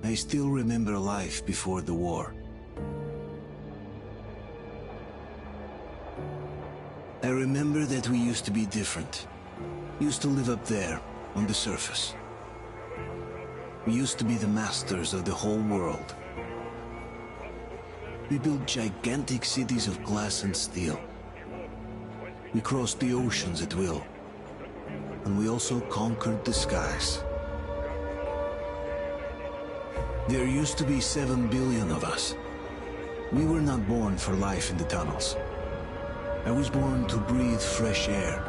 I still remember life before the war. I remember that we used to be different. Used to live up there, on the surface. We used to be the masters of the whole world. We built gigantic cities of glass and steel. We crossed the oceans at will. And we also conquered the skies. There used to be 7 billion of us. We were not born for life in the tunnels. I was born to breathe fresh air,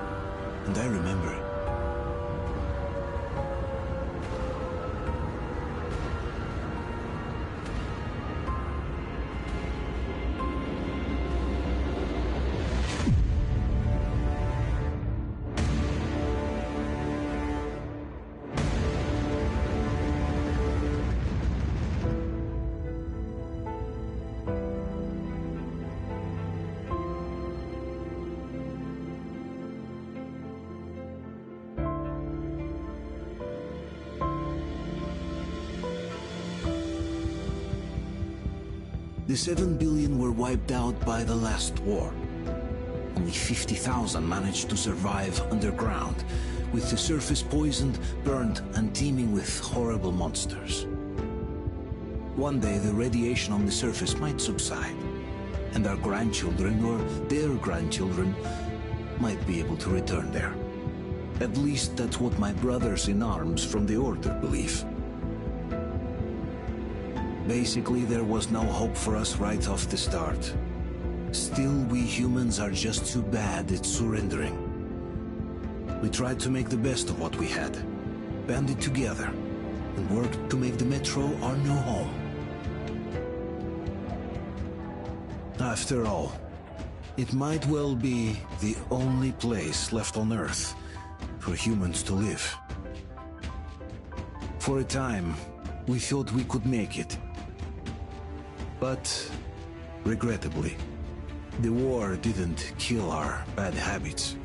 and I remember it. The 7 billion were wiped out by the last war. Only 50,000 managed to survive underground, with the surface poisoned, burned, and teeming with horrible monsters. One day the radiation on the surface might subside, and our grandchildren or their grandchildren might be able to return there. At least that's what my brothers in arms from the Order believe. Basically, there was no hope for us right off the start. Still, we humans are just too bad at surrendering. We tried to make the best of what we had, banded together, and worked to make the Metro our new home. After all, it might well be the only place left on Earth for humans to live. For a time, we thought we could make it. But, regrettably, the war didn't kill our bad habits.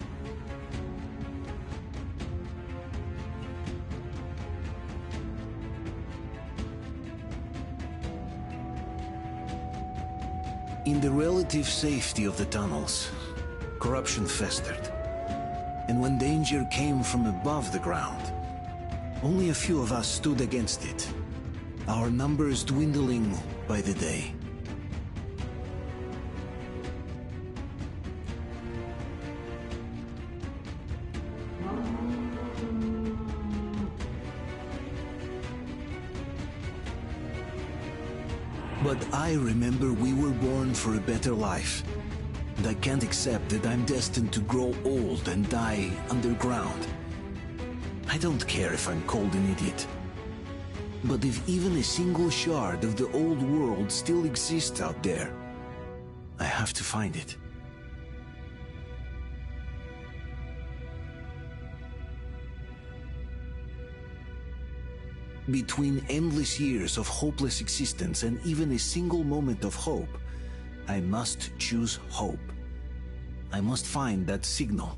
In the relative safety of the tunnels, corruption festered. And when danger came from above the ground, only a few of us stood against it, our numbers dwindling by the day. But I remember we were born for a better life. And I can't accept that I'm destined to grow old and die underground. I don't care if I'm called an idiot. But if even a single shard of the old world still exists out there, I have to find it. Between endless years of hopeless existence and even a single moment of hope, I must choose hope. I must find that signal.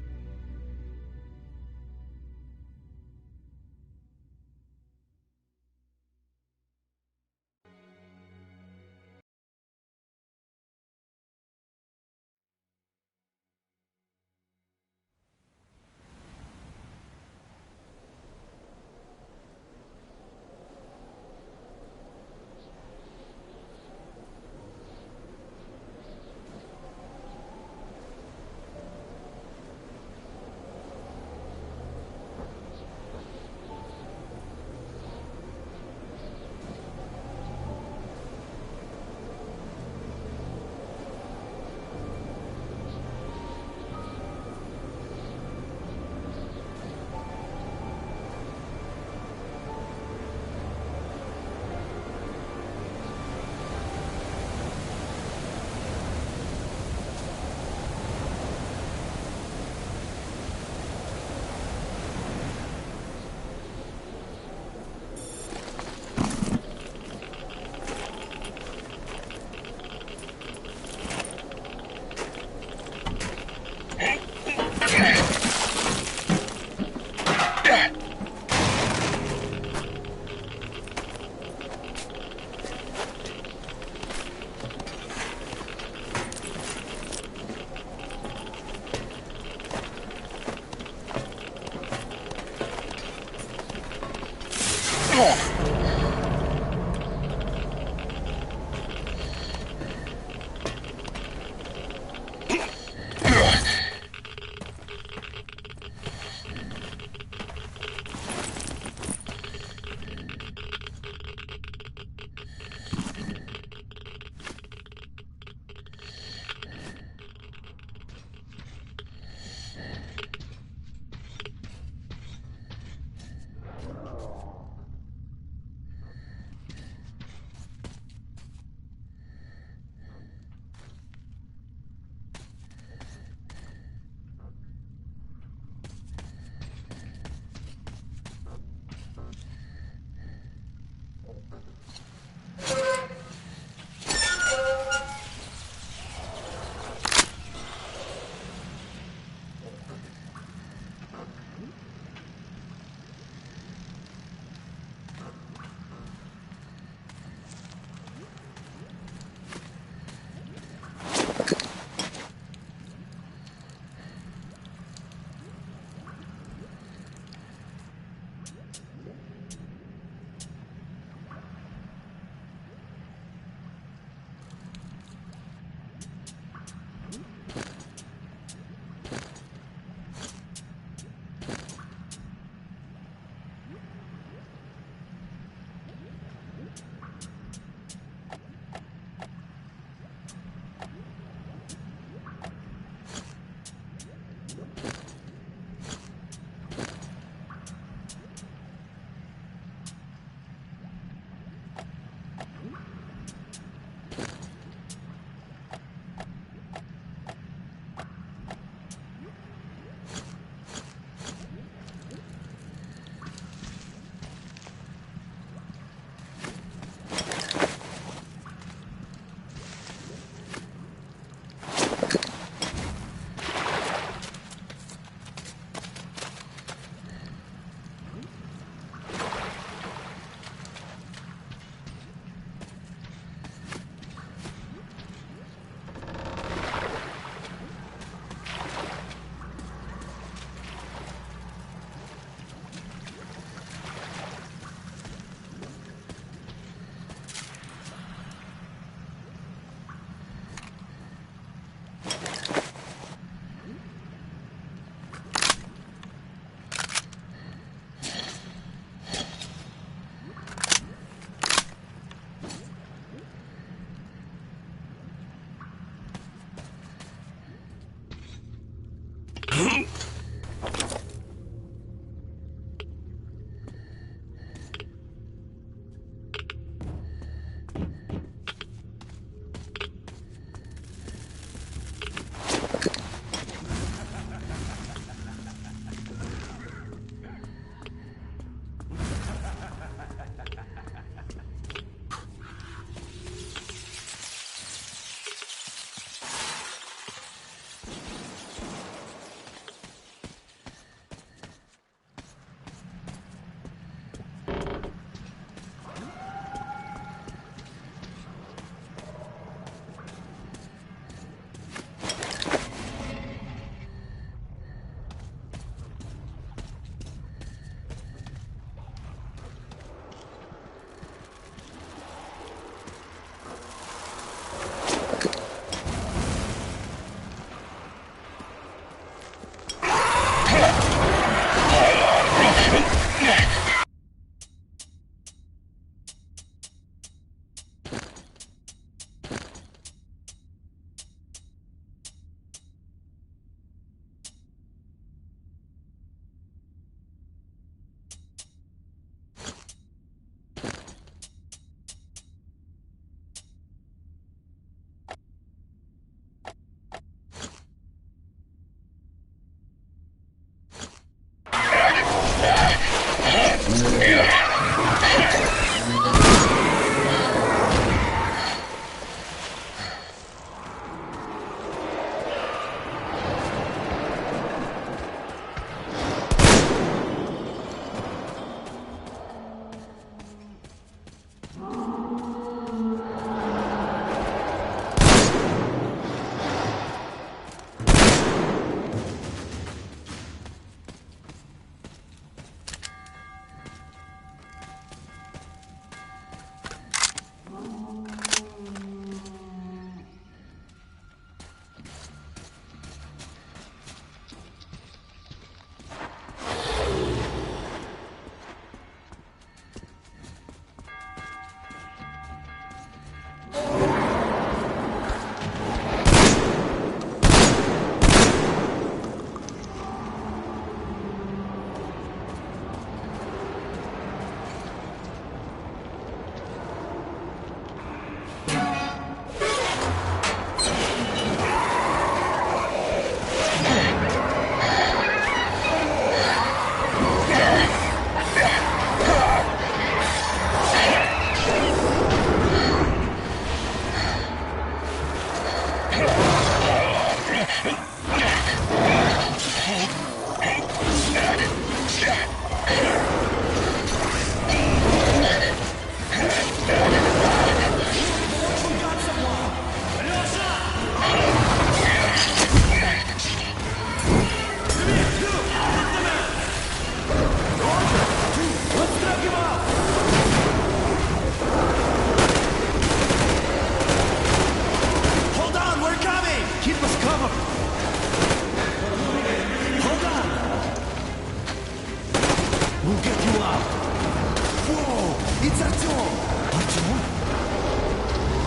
It's Artyom! Artyom?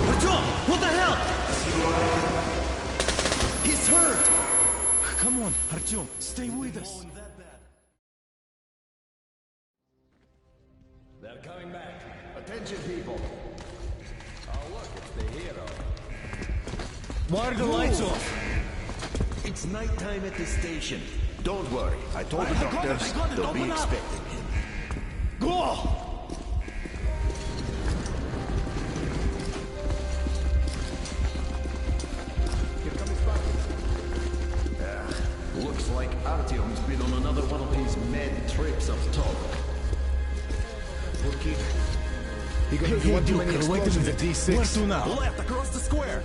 Artyom! What the hell? He's hurt! Come on, Artyom, stay with us. They're coming back. Attention, people. Oh, look, it's the hero. Why are the lights off? It's nighttime at the station. Don't worry. I told the doctors they'll be expecting him. Go! Here comes Spartan. Looks like Artyom's been on another one of his mad trips up top. Poor kid. Hey, Duke, wait a minute. Where to now? Left, across the square.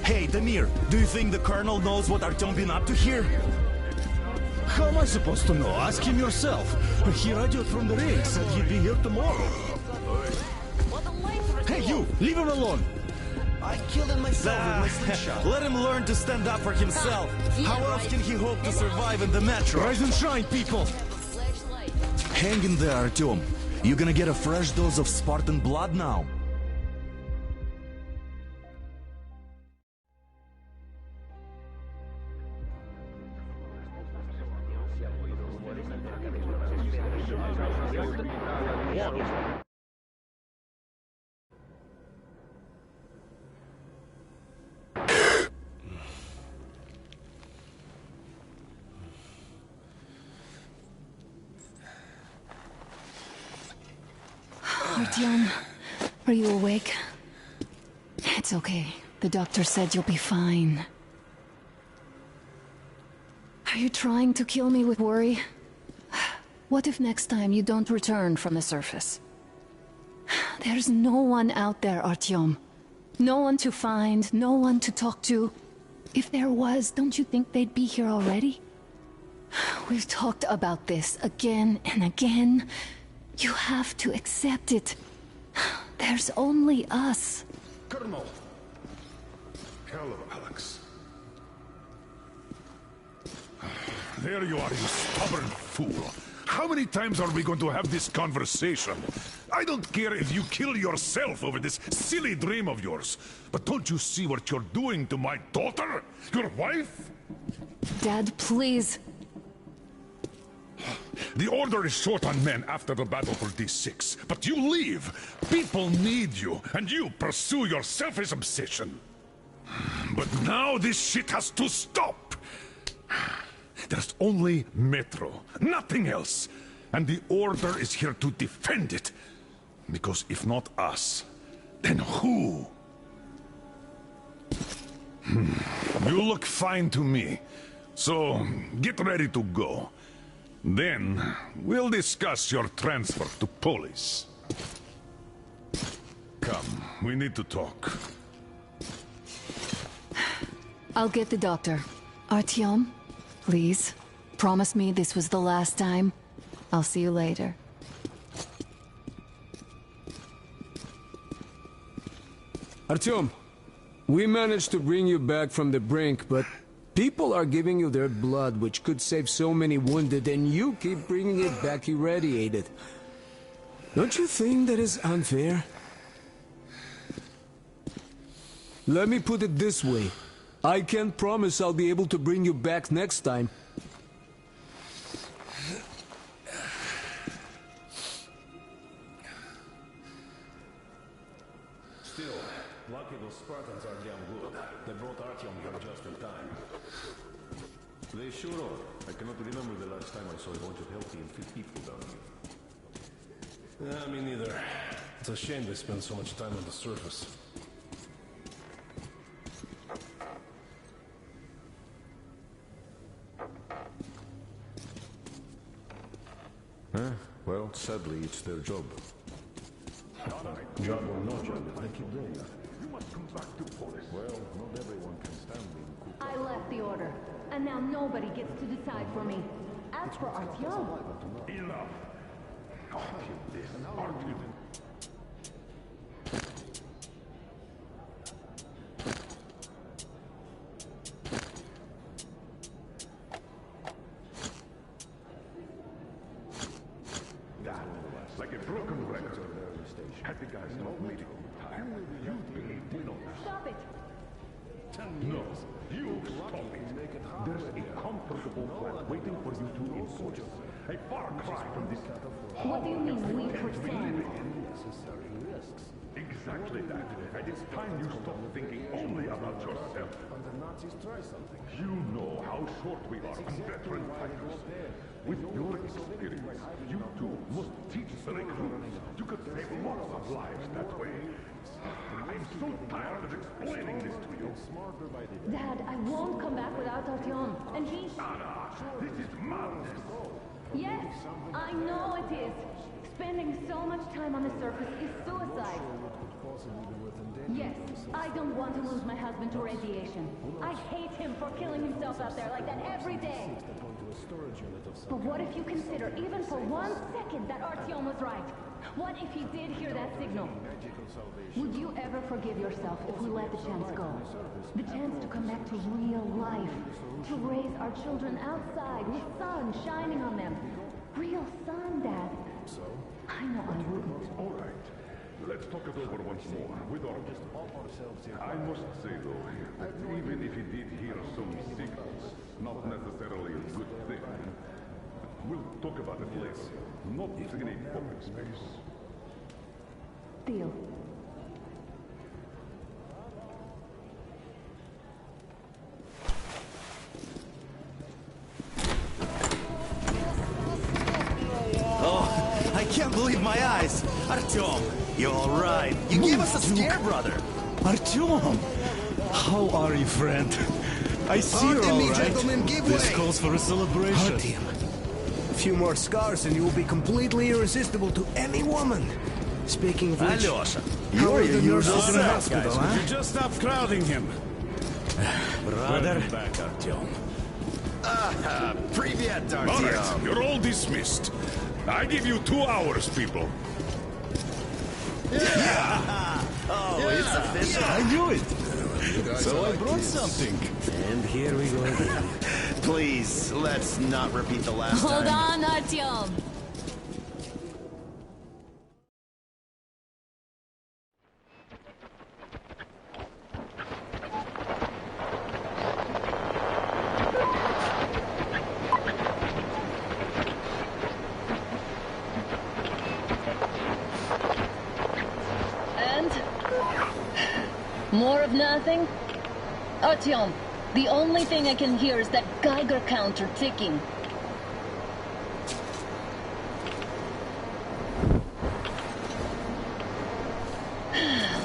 Hey, Damir, do you think the Colonel knows what Artyom been up to here? How am I supposed to know? Ask him yourself. He radioed from the rig, said he'd be here tomorrow. Hey, you! Leave him alone! I killed him myself with my slingshot. Let him learn to stand up for himself. How else can he hope to survive in the metro? Rise and shine, people! Hang in there, Artyom. You're gonna get a fresh dose of Spartan blood now. Artyom, are you awake? It's okay. The doctor said you'll be fine. Are you trying to kill me with worry? What if next time you don't return from the surface? There's no one out there, Artyom. No one to find, no one to talk to. If there was, don't you think they'd be here already? We've talked about this again and again. You have to accept it. There's only us. Colonel! Hello, Alex. There you are, you stubborn fool. How many times are we going to have this conversation? I don't care if you kill yourself over this silly dream of yours. But don't you see what you're doing to my daughter? Your wife? Dad, please. The Order is short on men after the battle for D6. But you leave. People need you, and you pursue your selfish obsession. But now this shit has to stop. There's only Metro, nothing else. And the Order is here to defend it. Because if not us, then who? You look fine to me. So, get ready to go. Then, we'll discuss your transfer to Polis. Come, we need to talk. I'll get the doctor. Artyom, please. Promise me this was the last time. I'll see you later. Artyom, we managed to bring you back from the brink, but people are giving you their blood, which could save so many wounded, and you keep bringing it back irradiated. Don't you think that is unfair? Let me put it this way. I can't promise I'll be able to bring you back next time. Still, lucky those Spartans are damn good. They brought Artyom here just in time. They sure are. I cannot remember the last time I saw a bunch of healthy and fit people down here. Yeah, me neither. It's a shame they spend so much time on the surface. Well, sadly, it's their job. Job or no job, if they keep doing that. You must come back to Polis. Well, not everyone can stand being cooked. I left the order, and now nobody gets to decide for me. As for Artyom... Enough! Artyom this, Artyom. Like a broken record. The guy's not made it in time. You behave well now. Stop it! No, you stop it. There's a comfortable flat waiting for you to enjoy. A far cry from this. What do you mean, we for fun? Exactly that. And it's time you stop thinking only about yourself. You know how short we are on veteran fighters. With your experience, you too must teach the recruits. You could save lots of lives that way. I'm so tired of explaining this to you. Dad, I won't come back without Artyom. And he's... Anna, this is madness. Yes, I know it is. Spending so much time on the surface is suicide. Yes, I don't want to lose my husband to radiation. I hate him for killing himself out there like that every day. But what if you consider, even for 1 second, that Artyom was right? What if he did hear that signal? Would you ever forgive yourself if we let the chance go? The chance to come back to real life. To raise our children outside with sun shining on them. Real sun, Dad. I know I wouldn't. All right. Let's talk it over once more, with our... I must say, though, that even if he did hear some signals, not necessarily a good thing, we'll talk about it later. Not in a public space. Deal. Oh, I can't believe my eyes. Artyom, you're all right. You gave us a scare, brother. Artyom! How are you, friend? I see you're all right. Gentlemen, give This way. calls for a celebration. Artyom. A few more scars and you will be completely irresistible to any woman. Speaking of which, Alyosha, how are you're the your nurses usual in the self, hospital, guys. huh? You just stop crowding him. Brother. Welcome back, Artyom. Привет, All right, Artyom. you're all dismissed. I give you 2 hours, people. Oh, it's official. I knew it. So I brought something. And here we go again. Please, let's not repeat the last Hold time. on, Artyom. And? More of nothing? Artyom, the only thing I can hear is that Geiger counter ticking.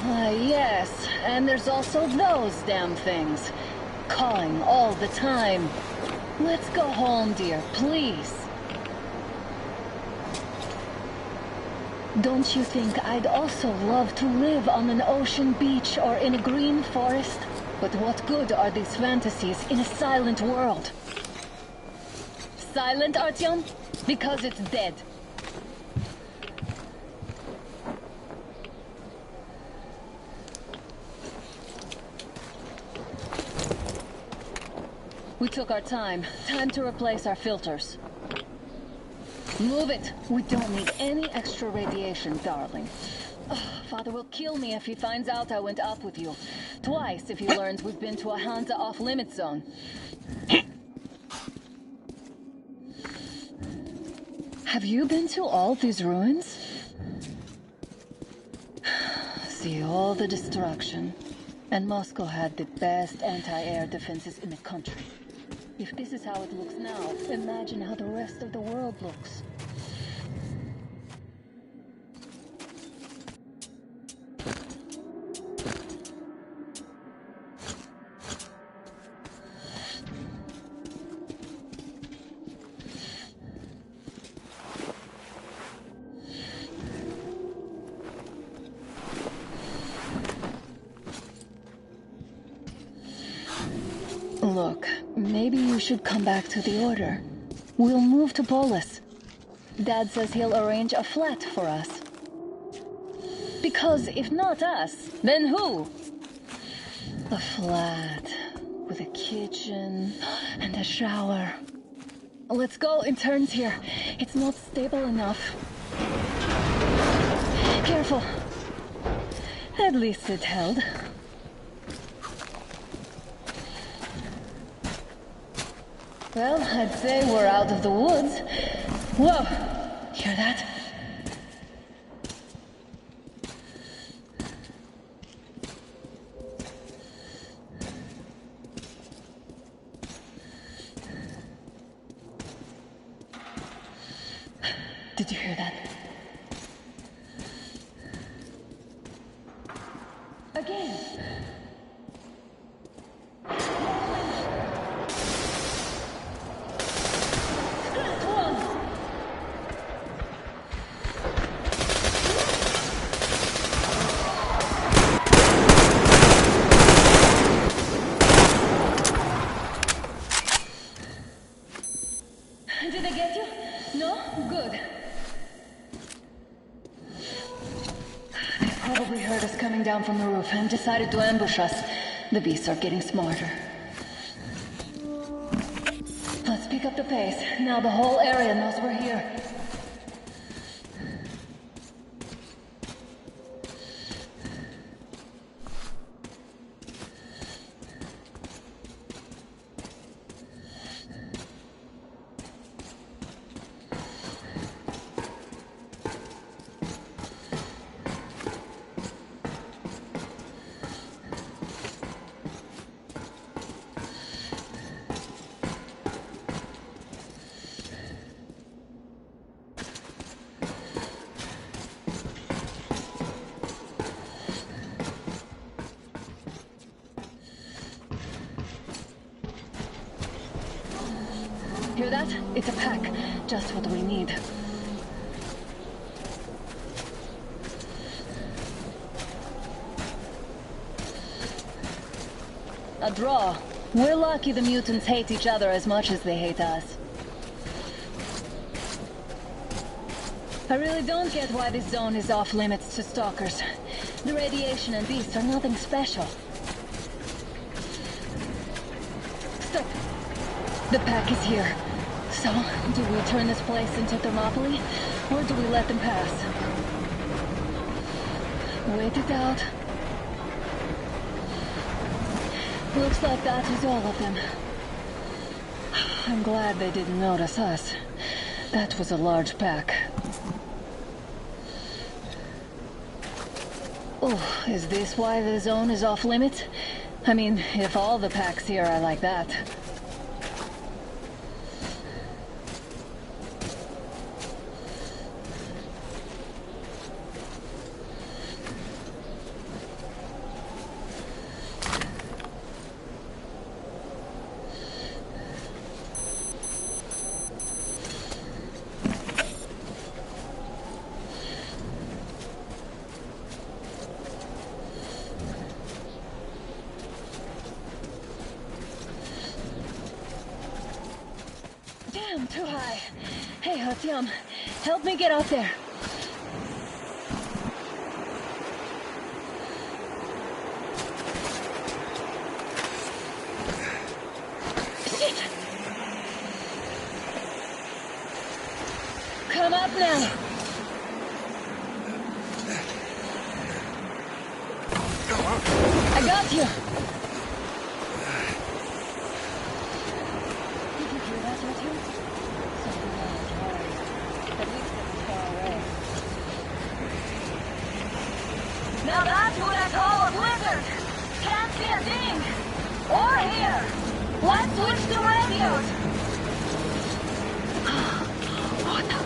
Why, yes, and there's also those damn things. Calling all the time. Let's go home, dear, please. Don't you think I'd also love to live on an ocean beach or in a green forest? But what good are these fantasies in a silent world? Silent, Artyom? Because it's dead. We took our time. Time to replace our filters. Move it. We don't need any extra radiation, darling. Ugh, Father will kill me if he finds out I went up with you. Twice if he learns we've been to a Hansa off-limit zone. Have you been to all these ruins? See all the destruction. And Moscow had the best anti-air defenses in the country. If this is how it looks now, imagine how the rest of the world looks. Look, maybe you should come back to the Order. We'll move to Polis. Dad says he'll arrange a flat for us. Because if not us, then who? A flat with a kitchen and a shower. Let's go in turns here. It's not stable enough. Careful. At least it held. Well, I'd say we're out of the woods. Whoa! Hear that? Did you hear that? Again! Did I get you? No? Good. They probably heard us coming down from the roof and decided to ambush us. The beasts are getting smarter. Let's pick up the pace. Now the whole area knows we're here. Hear that? It's a pack. Just what we need. A draw. We're lucky the mutants hate each other as much as they hate us. I really don't get why this zone is off limits to stalkers. The radiation and beasts are nothing special. Stop! The pack is here. So, do we turn this place into Thermopylae, or do we let them pass? Wait it out. Looks like that is all of them. I'm glad they didn't notice us. That was a large pack. Oh, is this why the zone is off limits? I mean, if all the packs here are like that. Damn, too high. Hey, Artyom, help me get out there. Shit! Come up now. I got you. Did you hear that, Artyom? Something loud, hard. At least it was far away. Now that's what I call a blizzard! Can't see a thing! Or hear! Let's switch to radios! What the?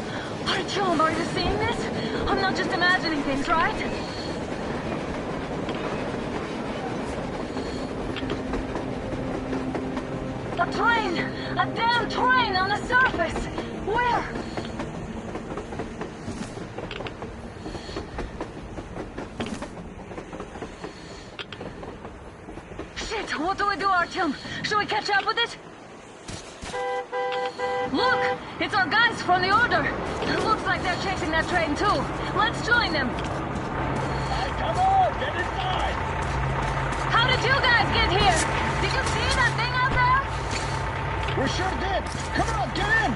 Artyom, are you seeing this? I'm not just imagining things, right? A train! A damn train on the surface! Where? Shit, what do we do, Artyom? Should we catch up with it? Look! It's our guys from the Order! Looks like they're chasing that train too. Let's join them! Come on, get inside! How did you guys get here? Did you see that thing out there? We sure did! Come on, get in!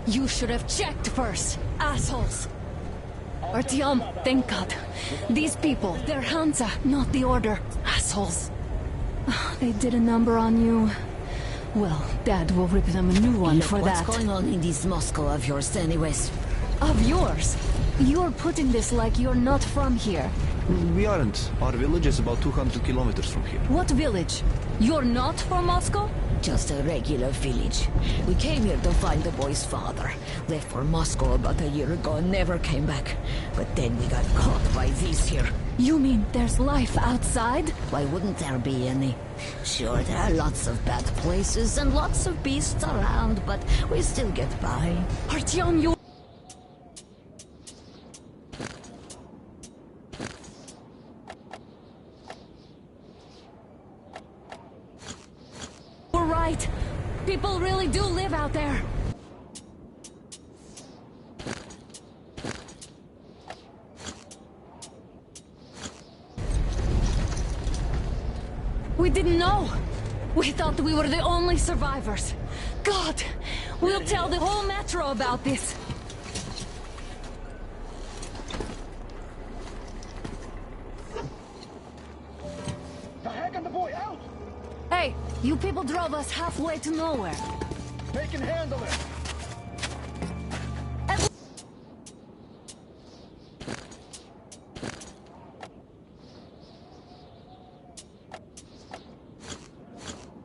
You should have checked first, assholes! Artyom, thank God. These people, they're Hansa, not the Order. Assholes. They did a number on you. Well, Dad will rip them a new one for that. What's going on in this Moscow of yours anyways? Of yours? You're putting this like you're not from here. We aren't. Our village is about 200 kilometers from here. What village? You're not from Moscow? Just a regular village. We came here to find the boy's father. Left for Moscow about a year ago and never came back. But then we got caught by these here. You mean there's life outside? Why wouldn't there be any? Sure, there are lots of bad places and lots of beasts around, but we still get by. Artyom, you... We're right. People really do live out there. We didn't know. We thought we were the only survivors. God, we'll tell the whole metro about this. The heck and the boy out! Hey, you people drove us halfway to nowhere. They can handle it.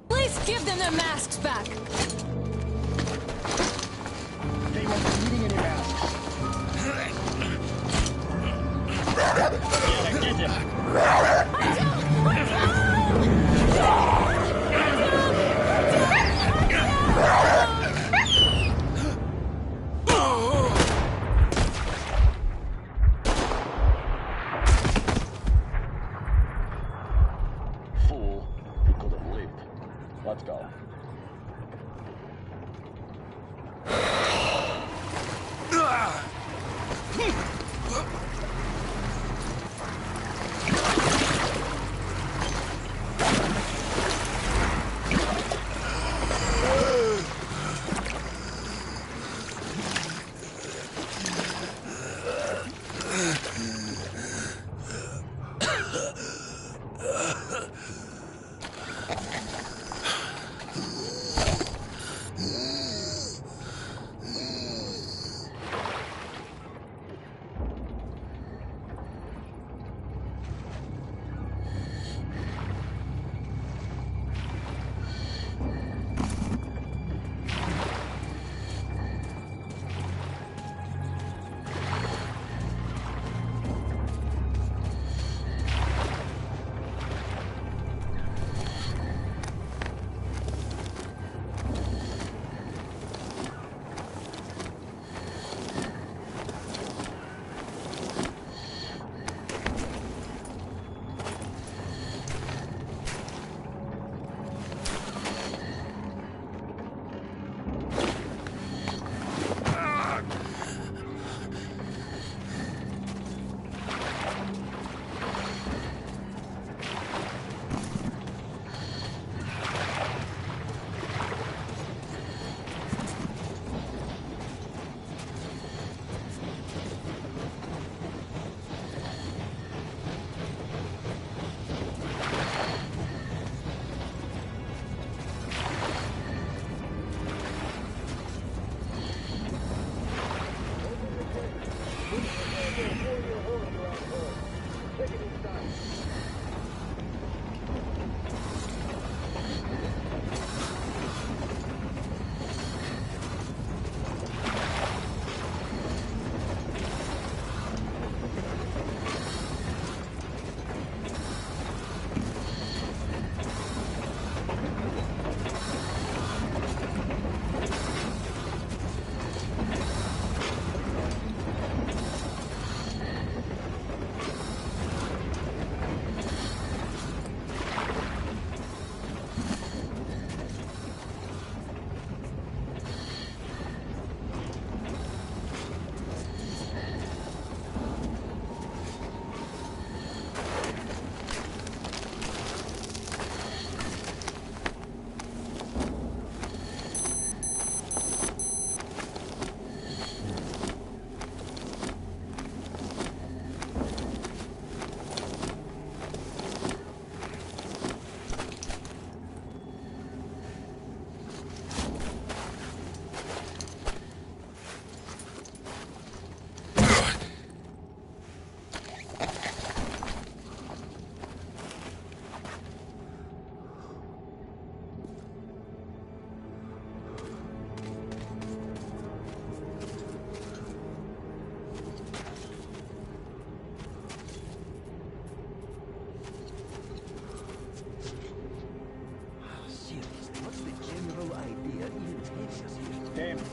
Please give them their masks back. They won't be needing any masks. Yeah, I did it. Fool. You could have lived. Let's go.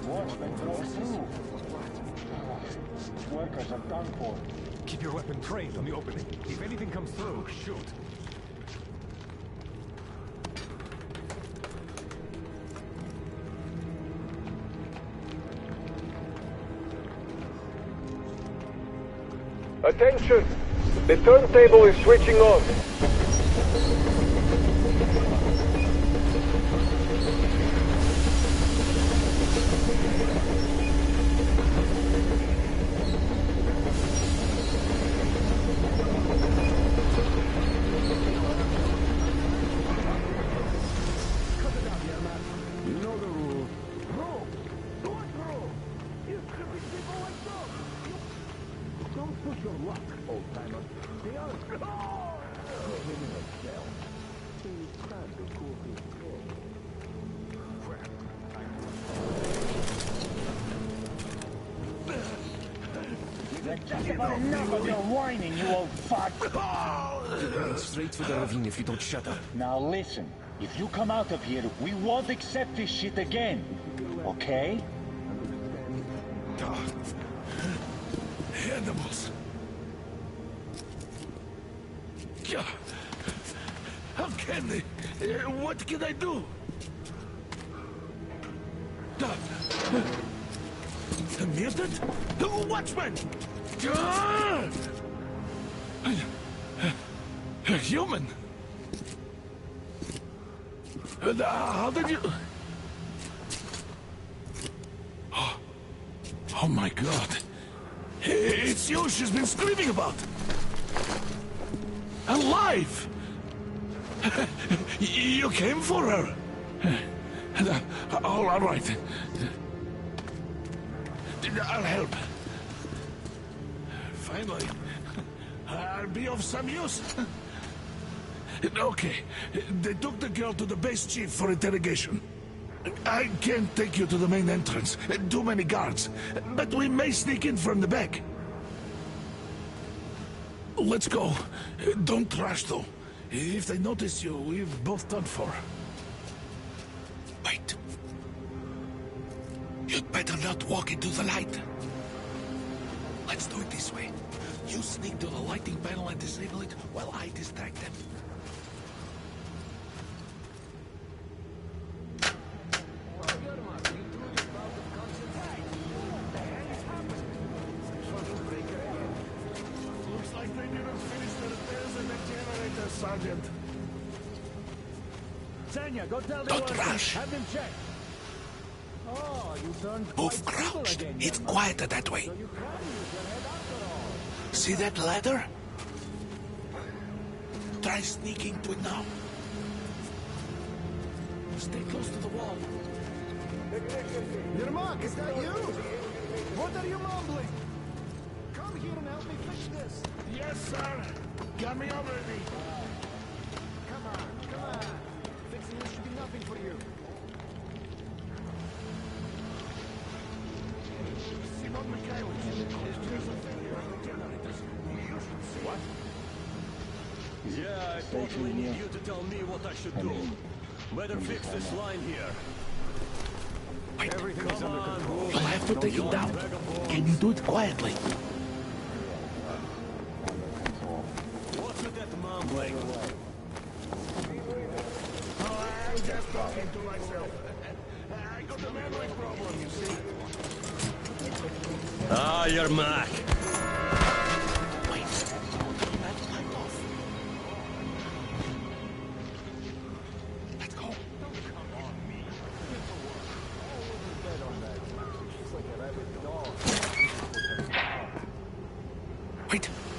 Watchmen broke through. Workers are done for. Keep your weapon trained on the opening. If anything comes through, shoot. Attention! The turntable is switching on. Just about enough of your whining, you old fart. You're going straight for the ravine if you don't shut up. Now listen, if you come out of here, we won't accept this shit again. Okay? Animals. How can they? What can I do? A mutant? Watchman! A human? How did you... Oh my God. It's you she's been screaming about. Alive! You came for her. All right. I'll help. Finally, I'll be of some use. Okay, they took the girl to the base chief for interrogation. I can't take you to the main entrance. Too many guards. But we may sneak in from the back. Let's go. Don't rush, though. If they notice you, we've both done for. Wait. You'd better not walk into the light. Let's do it this way. You sneak to the lighting panel and disable it while I distract them. Looks like they didn't finish the repairs in the generator, Sergeant. Senya, go tell the Don't workers. rush. Have them check. Oh, you turned Move crouched. It's quieter that way. See that ladder? Try sneaking to it now. Stay close to the wall. Yermak, is that you? What are you mumbling? Come here and help me fix this. Yes, sir. Got me already. Come on. Fixing this should be nothing for you. Simon Mikhailовich is just a failure of the generators. You should see. What? Yeah, I totally need you to tell me what I should do. Better fix this line here. Wait, Everything is under control. you'll have to take it down. Can you do it quietly? What's with that mumbling? Oh, I'm just talking to myself. I got a memory problem, you see. Ah, Yermak. Wait, turn that light off. Let's go.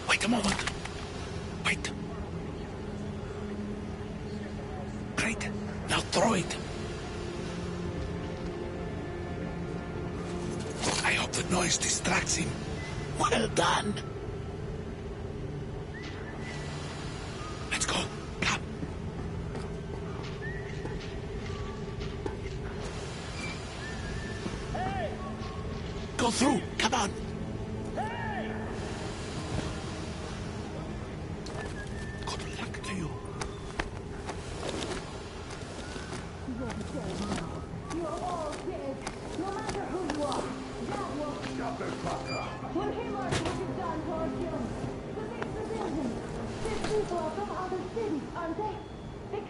Wait a moment. Wait. Great. Now throw it. I hope the noise distracts him. Well done. Let's go. Come. Hey! Go through. Come on. Hey! Good luck to you. You're all dead. No matter who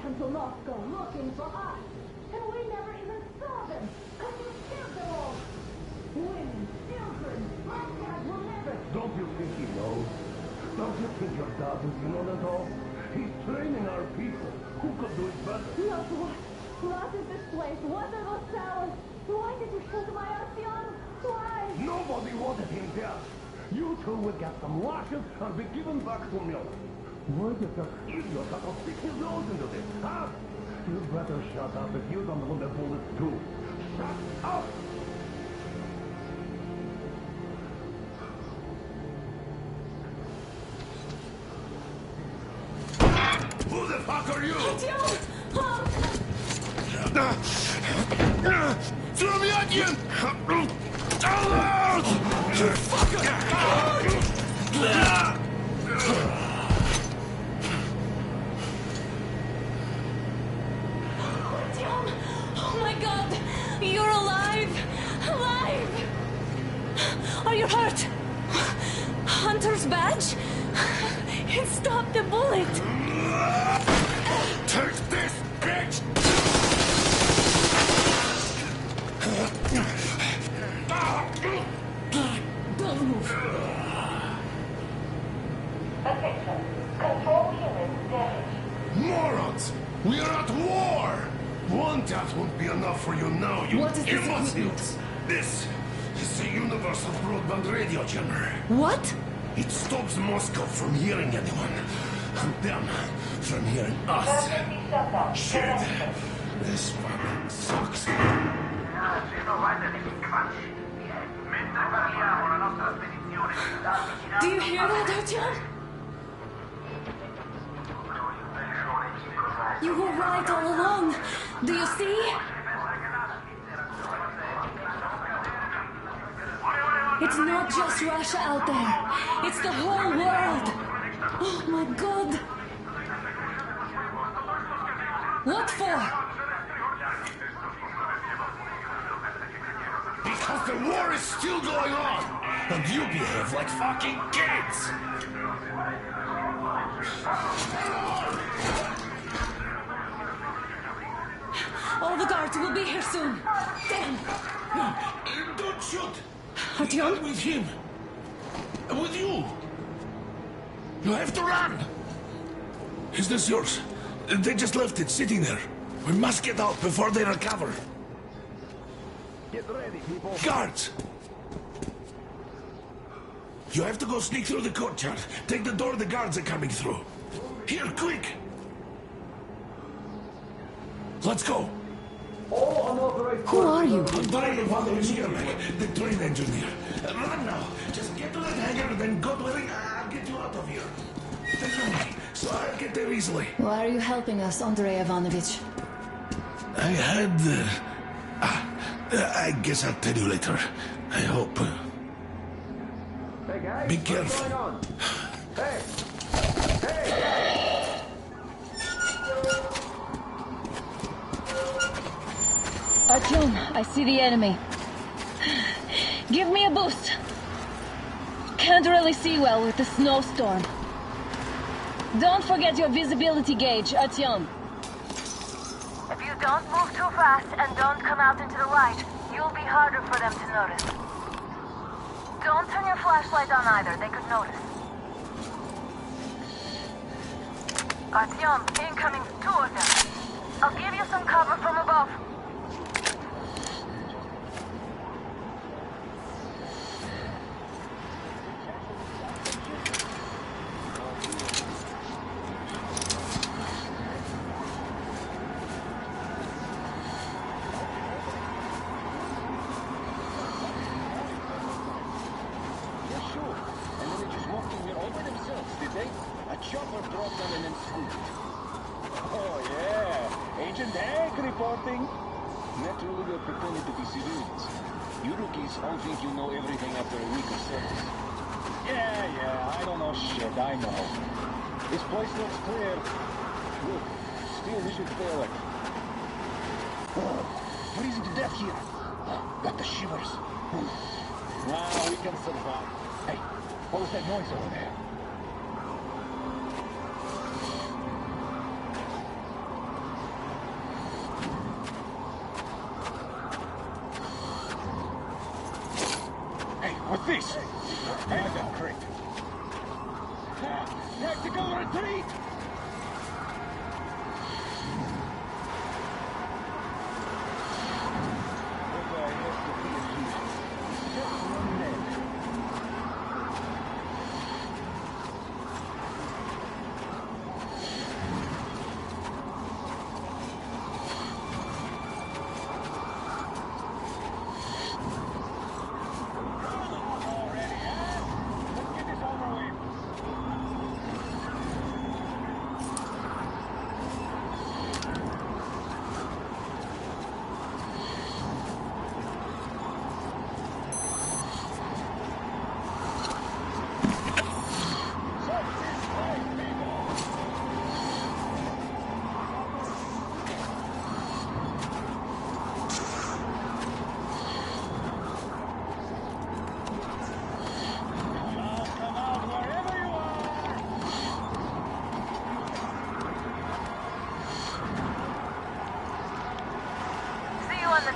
come to Moscow looking for us. And we never even saw them. And you killed them all. Women, children, black guys will never... Don't you think he knows? Don't you think your dad is in on it all? He's training our people. Who could do it better? Not what? What is this place? What are those towers? Why did you shoot my Artyom? Why? Nobody wanted him dead. You two will get some lashes and be given back to Miller. Why did that idiot have to stick his nose into this, huh? You better shut up if you don't want the bullets too. Shut up! Who the fuck are you? Zurmiadien! Oh my God! You're alive! Alive! Are you hurt? Hunter's badge? It stopped the bullet! Take this, bitch! Don't move. Attention. Control unit damaged. Morons! We are at war! One death won't be enough for you now, you What is this imbeciles! This is the universal broadband radio jammer. What? It stops Moscow from hearing anyone, and them from hearing us. Shit! This fucking sucks. Do you hear that, Artyom? You were right all along. Do you see? It's not just Russia out there. It's the whole world. Oh my God. What for? Because the war is still going on, and you behave like fucking kids! All the guards will be here soon. Damn. Don't shoot! Artyom? I'm with him. I'm with you. You have to run. Is this yours? They just left it sitting there. We must get out before they recover. Get ready, people. Guards! You have to go sneak through the courtyard. Take the door the guards are coming through. Here, quick! Let's go. Who are you? Andrei Ivanovich Yermak, the train engineer. Run now. Just get to that hangar, then God willing, I'll get you out of here. Take your money, so I'll get there easily. Why are you helping us, Andrei Ivanovich? I had... I guess I'll tell you later. I hope. Hey guys, Be careful. what's going on? Hey! Hey! Artyom, I see the enemy. Give me a boost. Can't really see well with the snowstorm. Don't forget your visibility gauge, Artyom. If you don't move too fast and don't come out into the light, you'll be harder for them to notice. Don't turn your flashlight on either, they could notice. Artyom, incoming, 2 of them. I'll give you some cover from above.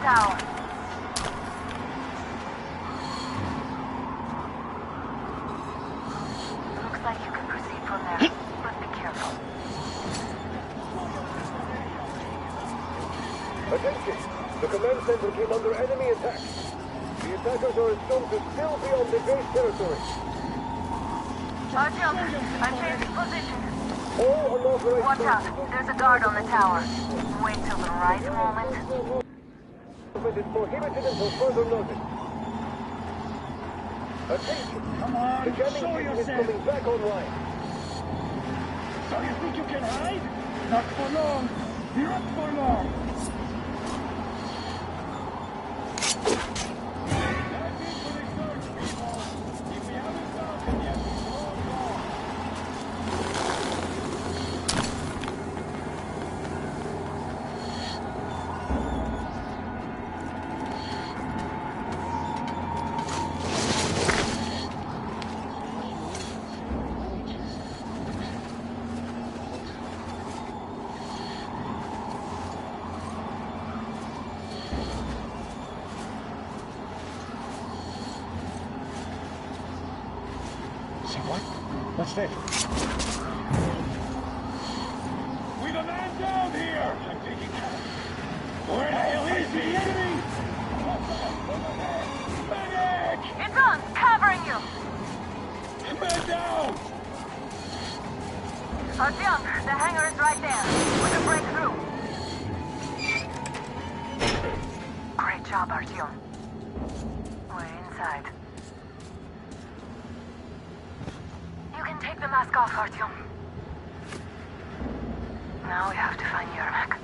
tower. Looks like you can proceed from there, but be careful. Attention! The command center came under enemy attack. The attackers are assumed to still be on the base territory. Artyom, I'm changing position. All unauthorized... Watch out, there's a guard on the tower. Wait till the right moment. Movement is prohibited until further notice. Attention! Come on, the jamming show system is yourself. coming back online. So you think you can hide? Not for long. Not for long. What's that? We've a man down here! I'm taking care. Where the hell is the enemy? Medic! It's on! Covering you! Man down! Artyom, the hangar is right there. We can break through. Great job, Artyom. We're inside. You can take the mask off, Artyom. Now we have to find Yermak.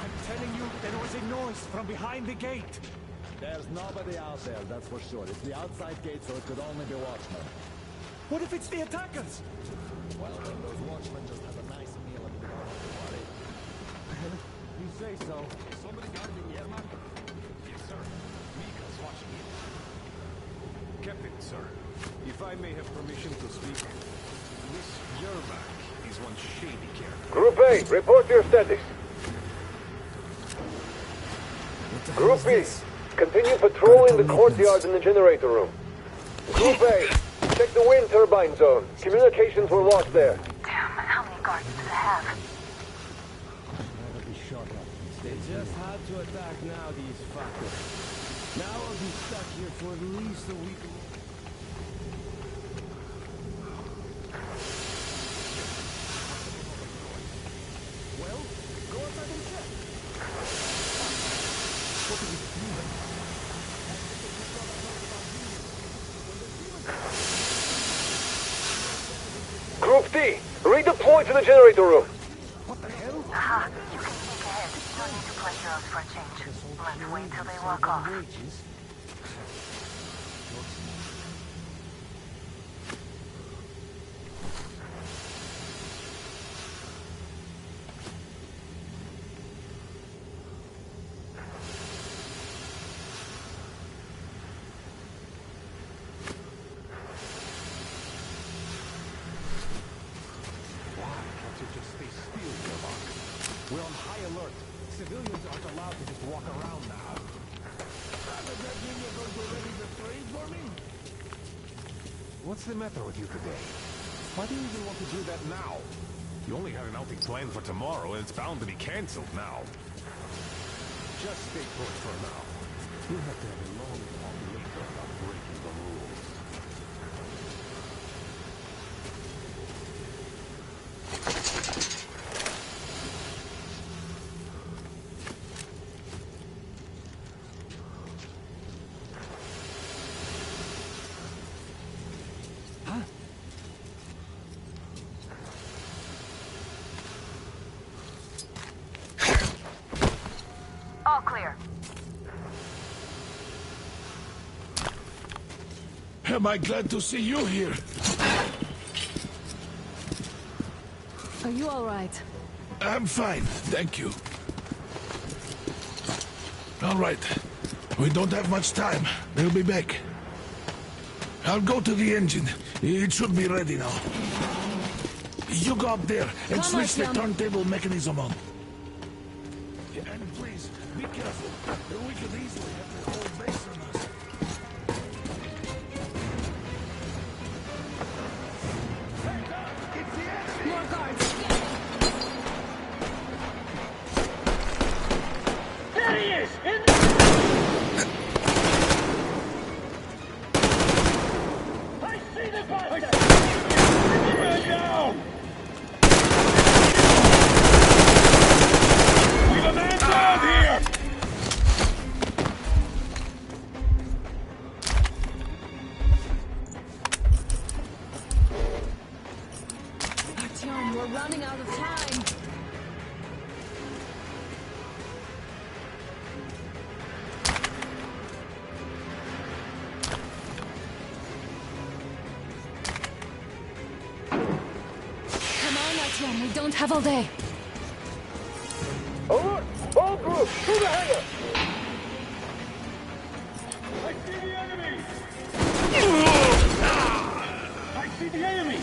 I'm telling you, there was a noise from behind the gate. There's nobody out there, that's for sure. It's the outside gate, so it could only be watchmen. What if it's the attackers? Well, then those watchmen just have a nice meal at the bar. You say so. Somebody got me, Yermak? Yes, sir. Mika's watching you. Captain, sir, if I may have permission to speak, this Yermak is one shady character. Group A, report your status. Group B, continue patrolling the courtyard and the generator room. Group A, check the wind turbine zone. Communications were lost there. Damn, how many guards do they have? They just had to attack now, these fuckers. Now I'll be stuck here for at least a week. Well, go outside and check. What are you doing? Group D, redeploy to the generator room. Aha, you can sneak ahead. No need to play heroes for a change. Let's wait till they walk off. We're on high alert. Civilians aren't allowed to just walk around now. Does that mean you're going to be ready to trade for me? What's the matter with you today? Why do you even want to do that now? You only had an outing planned for tomorrow, and it's bound to be cancelled now. Just stay put for now. We'll have to have a long talk later about breaking the rules. All clear. Am I glad to see you here? Are you all right? I'm fine, thank you. All right. We don't have much time. They'll be back. I'll go to the engine. It should be ready now. You go up there and switch the turntable mechanism on. And please, be careful. We could easily have the whole base on us. More guards! There he is! I see the bastard! Man down! We've a man down here! Artyom, we're running out of time. Come on, Artyom, we don't have all day. Alert! All groups, to the hangar! I see the enemy! I see the enemy!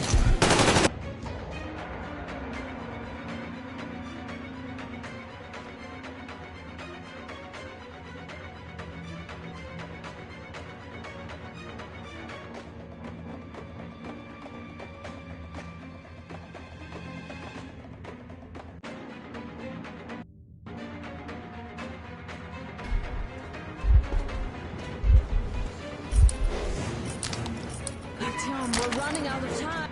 Artyom, we're running out of time.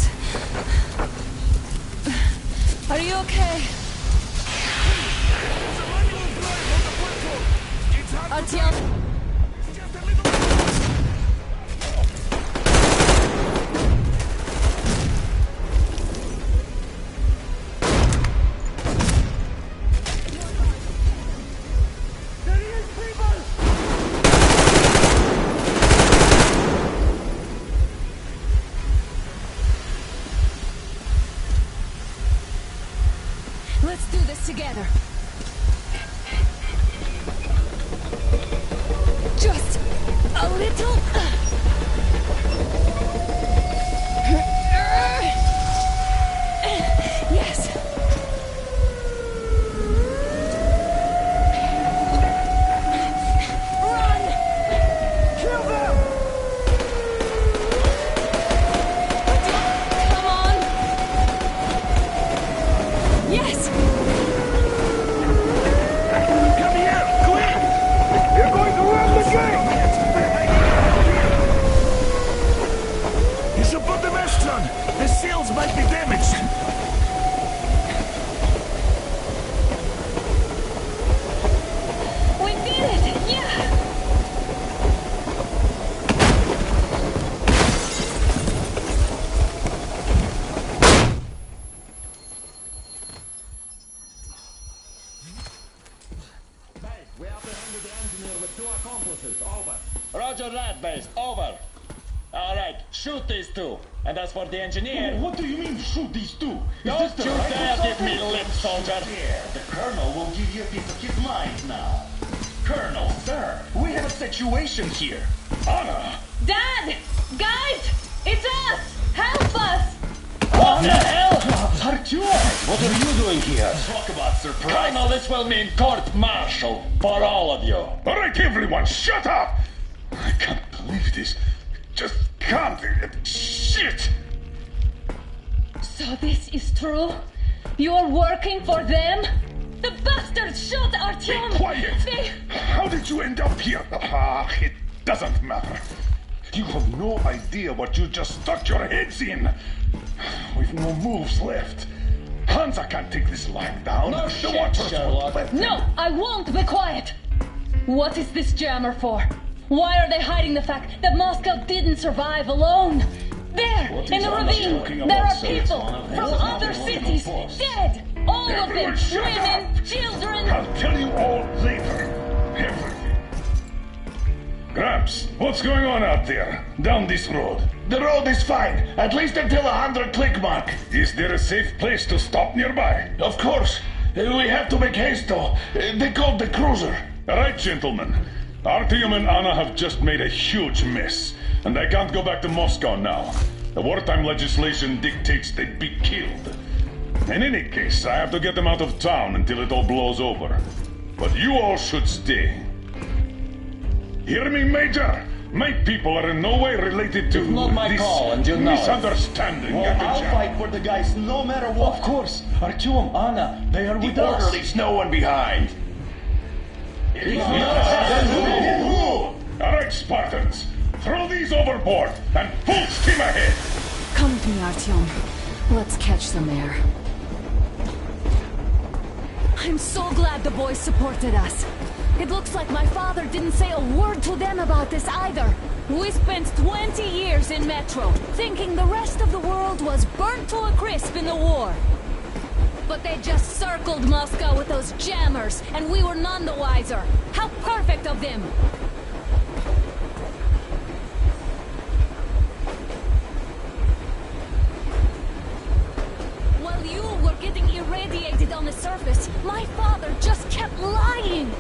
Yes. Are you okay? Artyom! Let's do this together. Just a little. Yes. Run! Kill them! Come on! Yes! Come here, quick! You're going to run the gate! You should put the mesh on. The seals might be damaged. We did it! Yeah! We apprehended the engineer with 2 accomplices. Over. Roger that, base. Over. All right, shoot these 2. And as for the engineer... What do you mean, shoot these 2? Don't you dare give me lip, soldier! Yeah, the Colonel will give you a piece of his mind now. Colonel, sir, we have a situation here. Anna! Dad! Guys! It's us! Help us! What the hell? Artyom, what are you doing here? Talk about surprise. Colonel, this will mean court-martial for all of you. All right, everyone, shut up! I can't believe this. Just can't. Shit! So this is true? You're working for them? The bastards shot Artyom! Be quiet! How did you end up here? It doesn't matter. You have no idea what you just stuck your heads in. We've no moves left. Hansa can't take this line down. No The shit, Watchers Sherlock. won't let them. No, I won't be quiet! What is this jammer for? Why are they hiding the fact that Moscow didn't survive alone? There, What in is the Anna ravine, talking there about, are sir? It's people one of from his other novel cities, reports. dead! All of them, Everyone shut women, up. children! I'll tell you all later. Everything. Gramps, what's going on out there? Down this road? The road is fine, at least until 100 click mark. Is there a safe place to stop nearby? Of course. We have to make haste though. They called the cruiser. All right, gentlemen. Artyom and Anna have just made a huge mess, and I can't go back to Moscow now. The wartime legislation dictates they be killed. In any case, I have to get them out of town until it all blows over. But you all should stay. Hear me, Major? My people are in no way related to It's not my this call, and you know it. misunderstanding Well, at the I'll jam. fight for the guys no matter what. Of course. Artyom, Anna, they are with The us. order leaves no one behind. All right, Spartans. Throw these overboard and full steam ahead. Come with me, Artyom. Let's catch the mayor. I'm so glad the boys supported us. It looks like my father didn't say a word to them about this either. We spent 20 years in Metro, thinking the rest of the world was burnt to a crisp in the war. But they just circled Moscow with those jammers, and we were none the wiser. How perfect of them! While you were getting irradiated on the surface, my father just kept lying!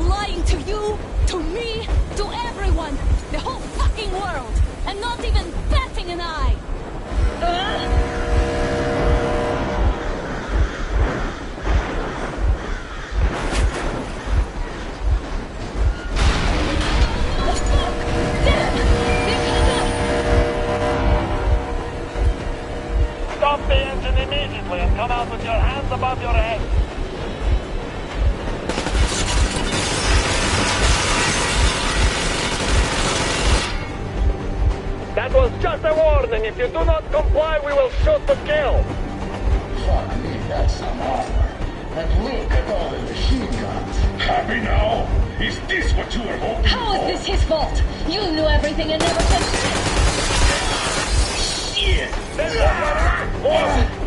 Lying to you, to me, to everyone! The whole fucking world! And not even batting an eye! Stop the engine immediately and come out with your hands above your head. That was just a warning. If you do not comply, we will shoot to kill. Fuck me, that's some armor. And look at all the machine guns. Happy now? Is this what you were hoping for? How is this his fault? You knew everything and never said shit!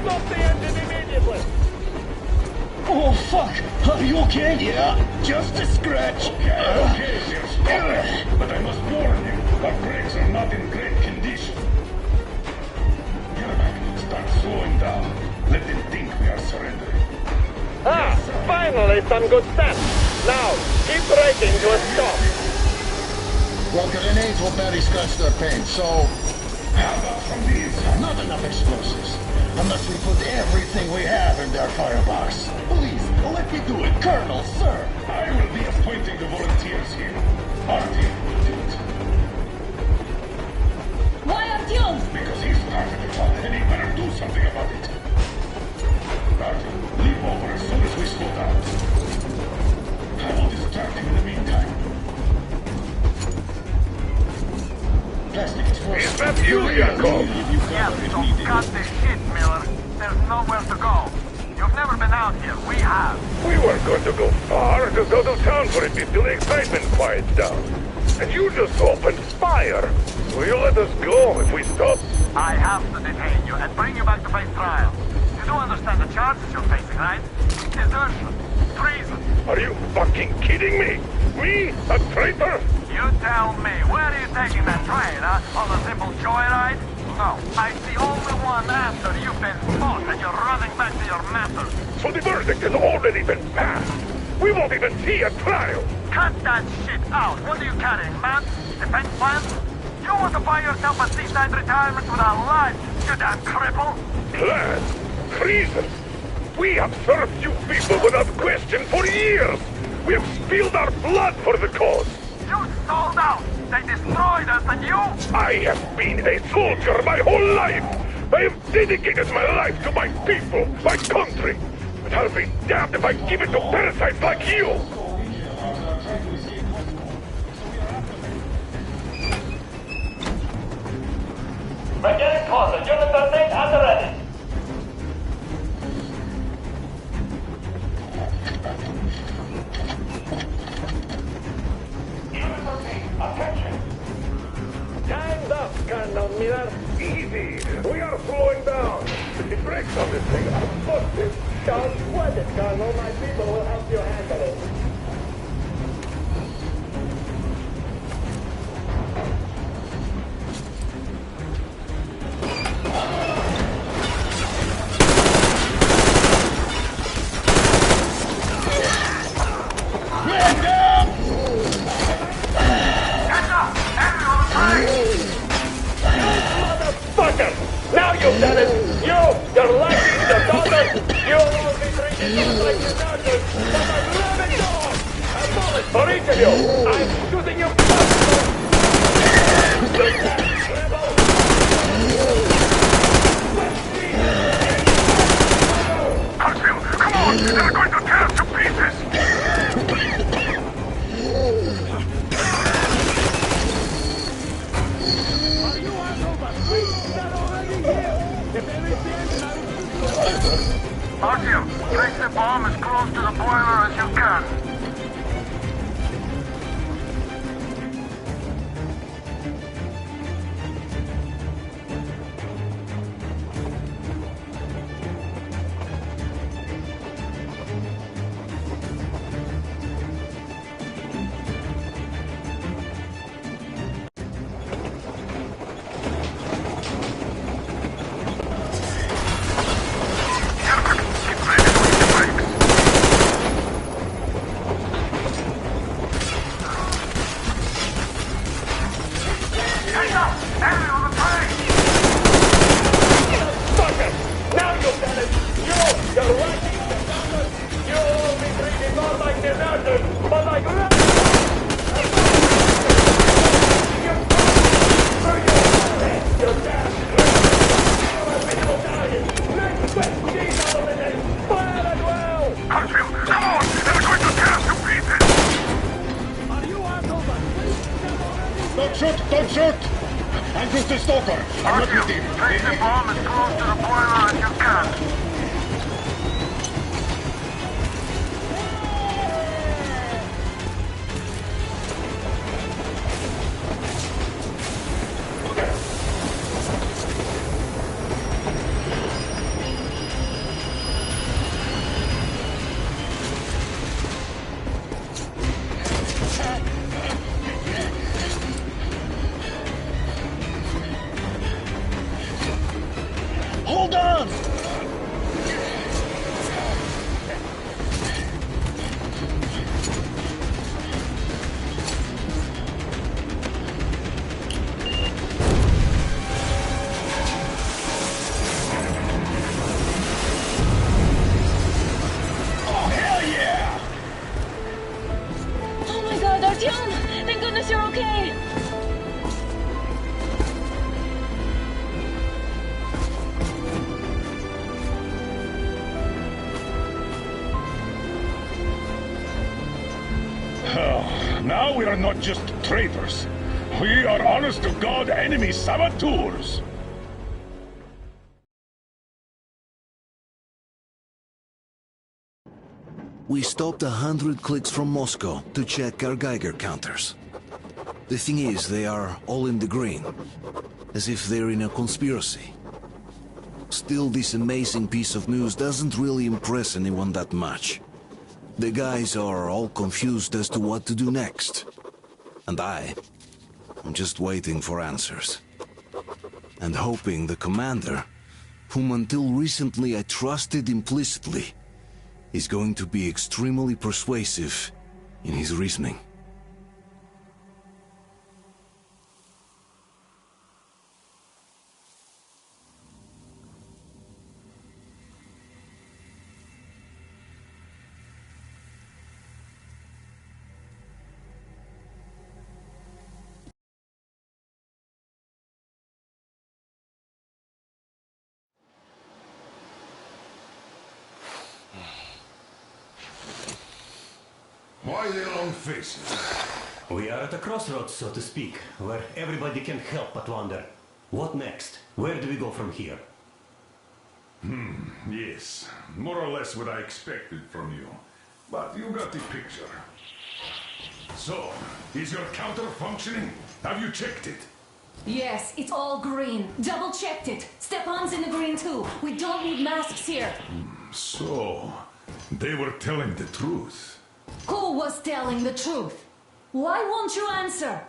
Stop the engine immediately! Oh, fuck! Are you okay? Yeah, just a scratch. Okay, sir, stop it. But I must warn you, our brakes are not in great condition. Yermak, start slowing down. Let them think we are surrendering. Ah, finally some good steps. Now, keep braking to a stop. Well, grenades will barely scratch their paint, so... How about from these? Not enough explosives. Unless we put everything we have in their firebox. Please, let me do it, Colonel, sir. I will be appointing the volunteers here. Artyom will do it. Why Artyom? Because he's part of the plot, and he better do something about it. Artyom, leap over as soon as we slow down. I will distract him in the meantime. Plastic is first. Is that you, Yakov? Yes, so cut the shit, Miller. There's nowhere to go. You've never been out here. We have. We weren't going to go far, just go to town for a bit till the excitement quiets down. And you just opened fire. Will you let us go if we stop? I have to detain you and bring you back to face trial. You do understand the charges you're facing, right? Desertion, treason. Are you fucking kidding me? Me? A traitor? You tell me, where are you taking that train, huh? On a simple joyride? No, I see only one answer. You've been caught and you're running back to your masters. So the verdict has already been passed. We won't even see a trial. Cut that shit out. What are you carrying, man? Defense plans? You want to buy yourself a seaside retirement without life, you damn cripple? Plan? Treason? We have served you people without question for years. We have spilled our blood for the cause. You sold out. They destroyed us and you? I have been a soldier my whole life. I have dedicated my life to my people, my country. But I'll be damned if I give it to parasites like you. We're getting closer. Unit 13 at the ready. Attention! Time's up, Colonel Miller. Easy. We are slowing down. The brakes on this thing are busted. Don't sweat it, Colonel. My people will help you handle it. Motherfucker! Now you've done it! You, your lackeys, your daughters, you'll all be treated just like your daughters! But I'm loving dog! A bullet for each of you! I'm shooting you first! Artyom, come on! They're going to tear us to pieces! Artyom, place the bomb as close to the boiler as you can. close to the boiler as you can. Hold on! Oh, hell yeah! Oh my god, Artyom! Thank goodness you're okay! Now we are not just traitors. We are honest-to-God enemy saboteurs. We stopped 100 clicks from Moscow to check our Geiger counters. The thing is, they are all in the green, as if they're in a conspiracy. Still, this amazing piece of news doesn't really impress anyone that much. The guys are all confused as to what to do next. And I'm just waiting for answers. And hoping the commander, whom until recently I trusted implicitly, is going to be extremely persuasive in his reasoning. Why the long faces? We are at a crossroads, so to speak, where everybody can't help but wonder. What next? Where do we go from here? Yes. More or less what I expected from you. But you got the picture. So, is your counter functioning? Have you checked it? Yes, it's all green. Double-checked it. Stepan's in the green too. We don't need masks here. So, they were telling the truth. Who was telling the truth? Why won't you answer?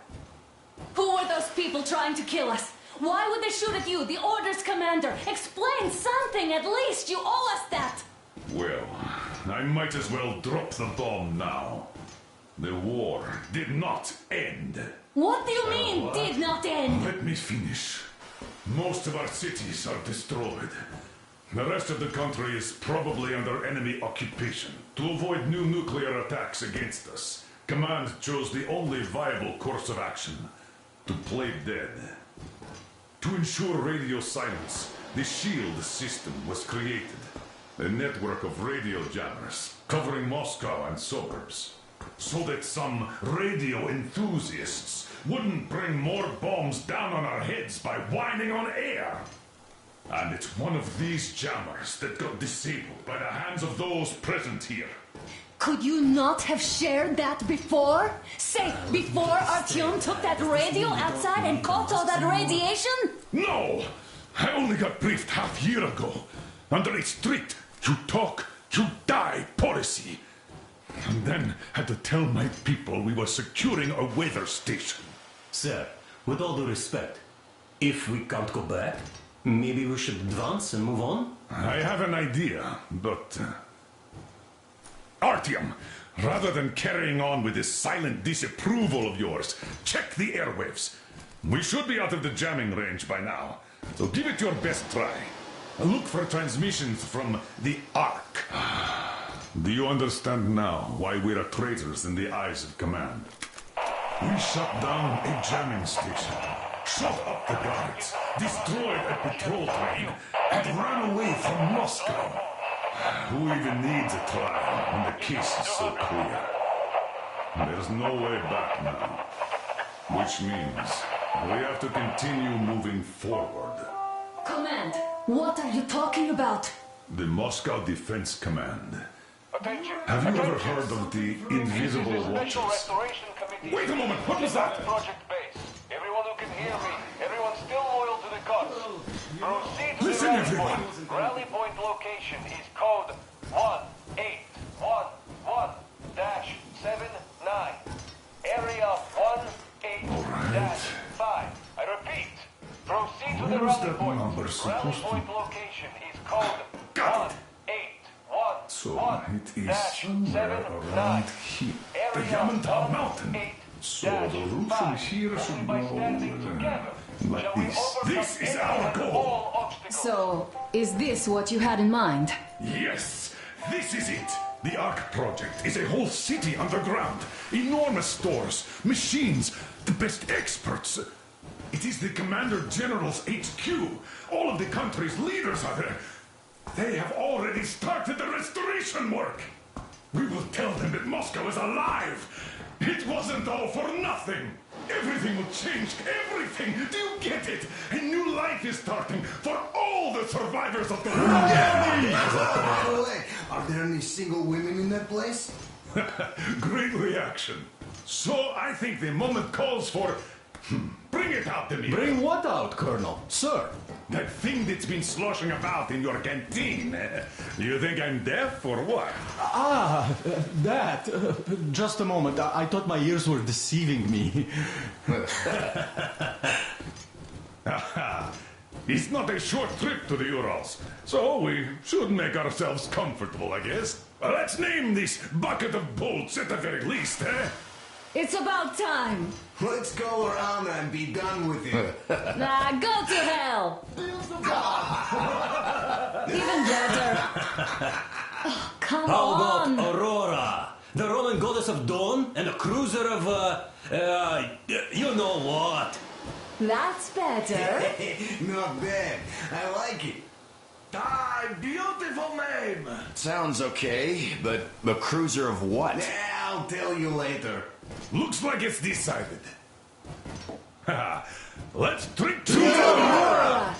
Who were those people trying to kill us? Why would they shoot at you, the Order's commander? Explain something, at least. You owe us that. Well, I might as well drop the bomb now. The war did not end. What do you mean, did not end? Let me finish. Most of our cities are destroyed. The rest of the country is probably under enemy occupation. To avoid new nuclear attacks against us, Command chose the only viable course of action: to play dead. To ensure radio silence, the SHIELD system was created. A network of radio jammers covering Moscow and suburbs. So that some radio enthusiasts wouldn't bring more bombs down on our heads by whining on air. And it's one of these jammers that got disabled by the hands of those present here. Could you not have shared that before? Say, before Artyom took that radio outside and caught all that radiation? No! I only got briefed half year ago. Under a strict, you talk, you die policy. And then had to tell my people we were securing a weather station. Sir, with all due respect, if we can't go back, maybe we should advance and move on? I have an idea, but... Artyom, rather than carrying on with this silent disapproval of yours, check the airwaves. We should be out of the jamming range by now, so give it your best try. Look for transmissions from the Ark. Do you understand now why we are traitors in the eyes of Command? We shut down a jamming station, shot up the guards, destroyed a patrol train, and ran away from Moscow. Who even needs a trial when the case is so clear? There's no way back now. Which means we have to continue moving forward. Command, What are you talking about? The Moscow Defense Command. Attention. Have you ever heard of the Invisible This is a Watchers? Special Restoration Committee. Wait a moment, what was that? Project base. Everyone who can hear me. Everyone still loyal to the cause. Proceed to Listen, the rally everyone. point. Rally point location is code 1811-79. Area 18-5. I repeat. Proceed to the Where is rally that point. number Rally supposed to point location is code Got it. 1811. So it is somewhere around here. The Yamantau Mountain. So the route from here should go like this. This is our goal. So, is this what you had in mind? Yes, this is it. The Ark Project is a whole city underground. Enormous stores, machines, the best experts. It is the Commander General's HQ. All of the country's leaders are there. They have already started the restoration work. We will tell them that Moscow is alive. It wasn't all for nothing. Everything will change. Everything. Do you get it? A new life is starting for all the survivors of the By the way, are there any single women in that place? Great reaction. So I think the moment calls for... Bring it out to me. Bring what out, Colonel? Sir? That thing that's been sloshing about in your canteen. You think I'm deaf or what? That. Just a moment. I thought my ears were deceiving me. It's not a short trip to the Urals, so we should make ourselves comfortable, I guess. Let's name this bucket of bolts at the very least, eh? It's about time! Let's call her Anna and be done with it. Nah, go to hell! Even better. Oh, come How on! about Aurora? The Roman goddess of dawn and a cruiser of, you know what? That's better. Not bad. I like it. Beautiful name. Sounds okay, but a cruiser of what? I'll tell you later. Looks like it's decided. Let's drink to Aurora!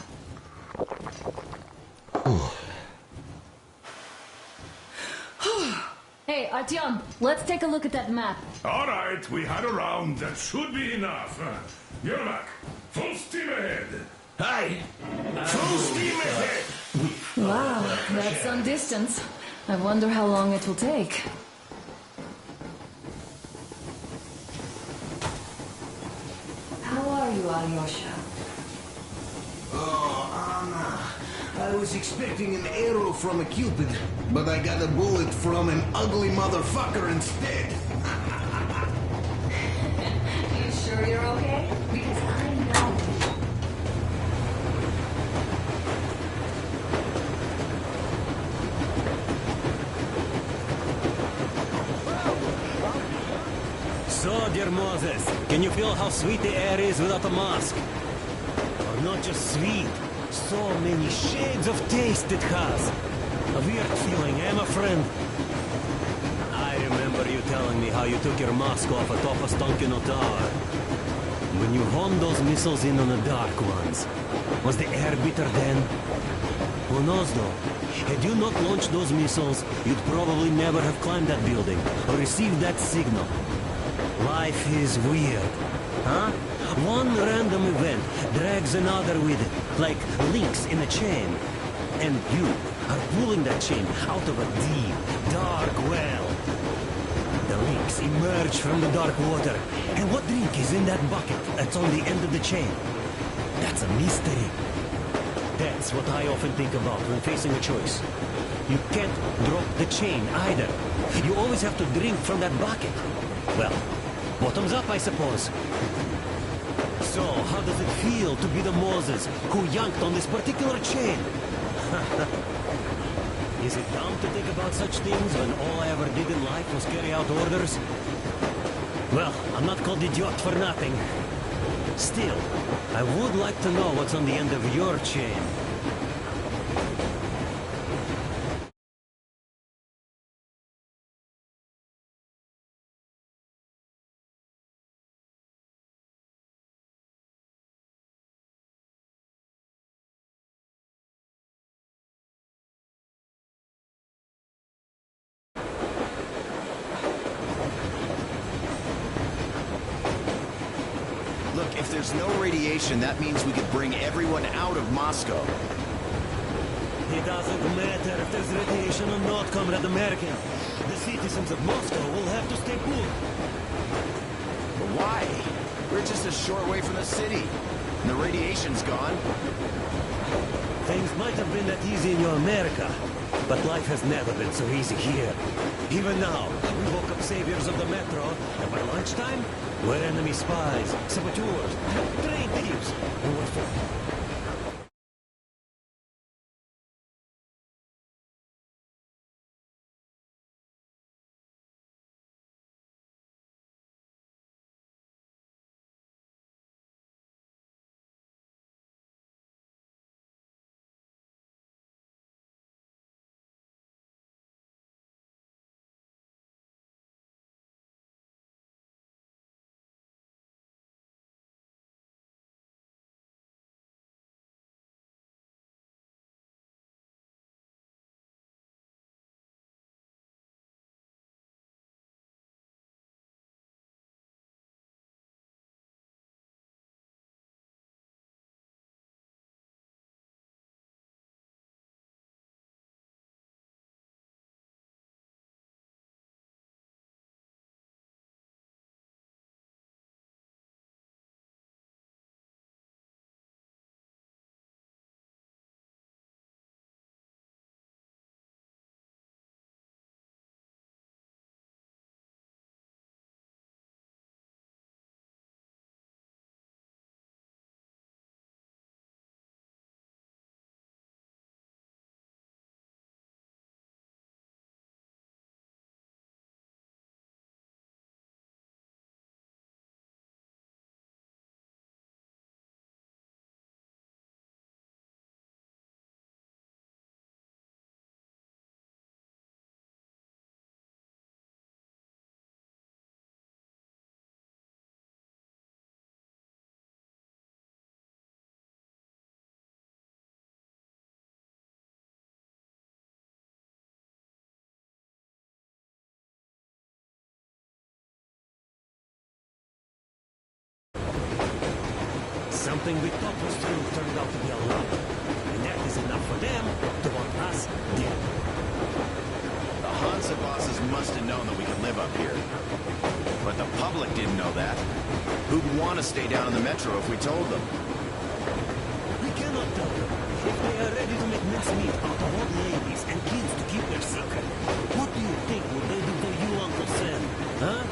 Hey, Artyom, let's take a look at that map. All right, we had a round. That should be enough. Yermak, full steam ahead. Hi. Full steam ahead. Wow, that's some distance. I wonder how long it will take. How are you, Alyosha? Oh, Anna. I was expecting an arrow from a Cupid, but I got a bullet from an ugly motherfucker instead. You sure you're okay? Because I know. So, dear Moses, can you feel how sweet the air is without a mask? Or not just sweet, so many shades of taste it has. A weird feeling, eh, my friend? I remember you telling me how you took your mask off atop a Stonkino tower. When you honed those missiles in on the Dark Ones, was the air bitter then? Who knows though? Had you not launched those missiles, you'd probably never have climbed that building or received that signal. Life is weird, huh? One random event drags another with it, like links in a chain. And you are pulling that chain out of a deep, dark well. The links emerge from the dark water. And what drink is in that bucket that's on the end of the chain? That's a mystery. That's what I often think about when facing a choice. You can't drop the chain either. You always have to drink from that bucket. Well, bottoms up, I suppose. So, how does it feel to be the Moses who yanked on this particular chain? Is it dumb to think about such things when all I ever did in life was carry out orders? Well, I'm not called idiot for nothing. Still, I would like to know what's on the end of your chain. there's no radiation, that means we could bring everyone out of Moscow. It doesn't matter if there's radiation or not, Comrade American. The citizens of Moscow will have to stay put. But why? We're just a short way from the city. And the radiation's gone. Things might have been that easy in your America, but life has never been so easy here. Even now, we woke up saviors of the metro, and by lunchtime, we're enemy spies, saboteurs, train thieves, and we're for... Something we thought was true turned out to be a lie. And that is enough for them to want us dead. The Hansa bosses must have known that we could live up here. But the public didn't know that. Who'd want to stay down in the metro if we told them? We cannot tell them. If they are ready to make mincemeat out of old ladies and kids to keep their secret, what do you think will they do to you, Uncle Sam? Huh?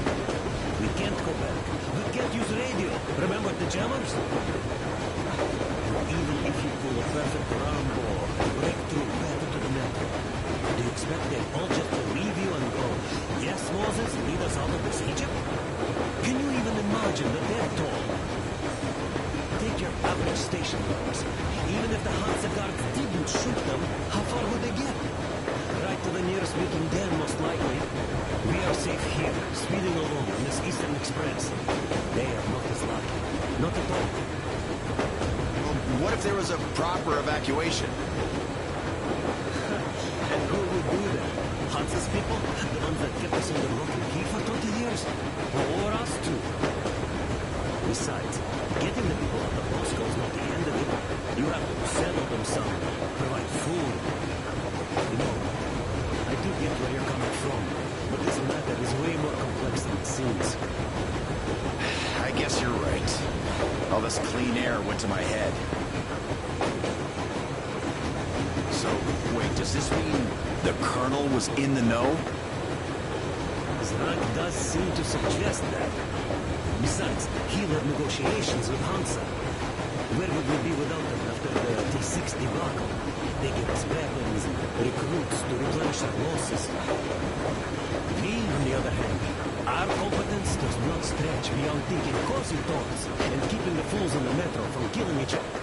We can't go back. We can't use radio. Remember the jammers? And even if you pull a perfect Rambo, break through back into the metro, do you expect them all just to leave you and go, yes, Moses, lead us out of this Egypt? Can you even imagine the death toll? Take your average station guards. Even if the Hansa guards didn't shoot them, how far would they get? Right to the nearest meeting den, most likely. We are safe here, speeding along in this Eastern Express. They are not as lucky. Not at all. Well, what if there was a proper evacuation? And who would do that? Hansa's people? The ones that kept us under lock and key for 20 years? Or us too? Besides, getting the people out of Moscow is not the end of it. You have to settle them some, provide food. You know, I do get where you're coming from, but this matter is way more complex than it seems. I guess you're right. All this clean air went to my head. So, wait, does this mean the Colonel was in the know? Zrak does seem to suggest that. Besides, he led negotiations with Hansa. Where would we be without them after the T6 debacle? They give us weapons and recruits to replenish our losses. We, on the other hand, our competence does not stretch beyond thinking cozy thoughts and keeping the fools in the metro from killing each other.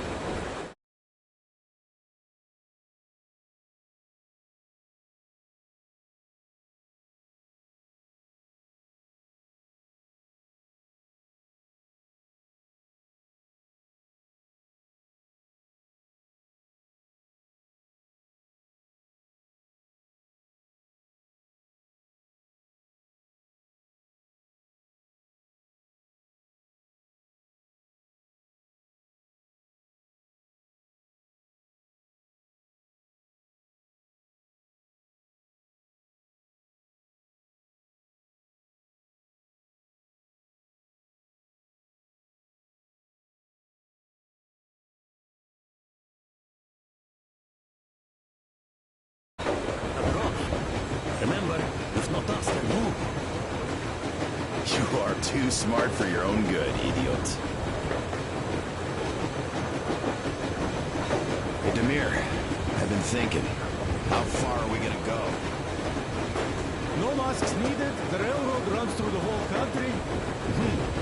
Too smart for your own good, idiot. Hey, Demir, I've been thinking. How far are we gonna go? No masks needed. The railroad runs through the whole country.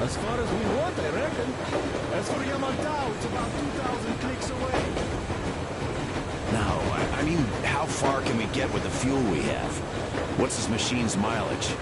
As far as we want, I reckon. As for Yamantau, it's about 2,000 clicks away. No, I mean, how far can we get with the fuel we have? What's this machine's mileage?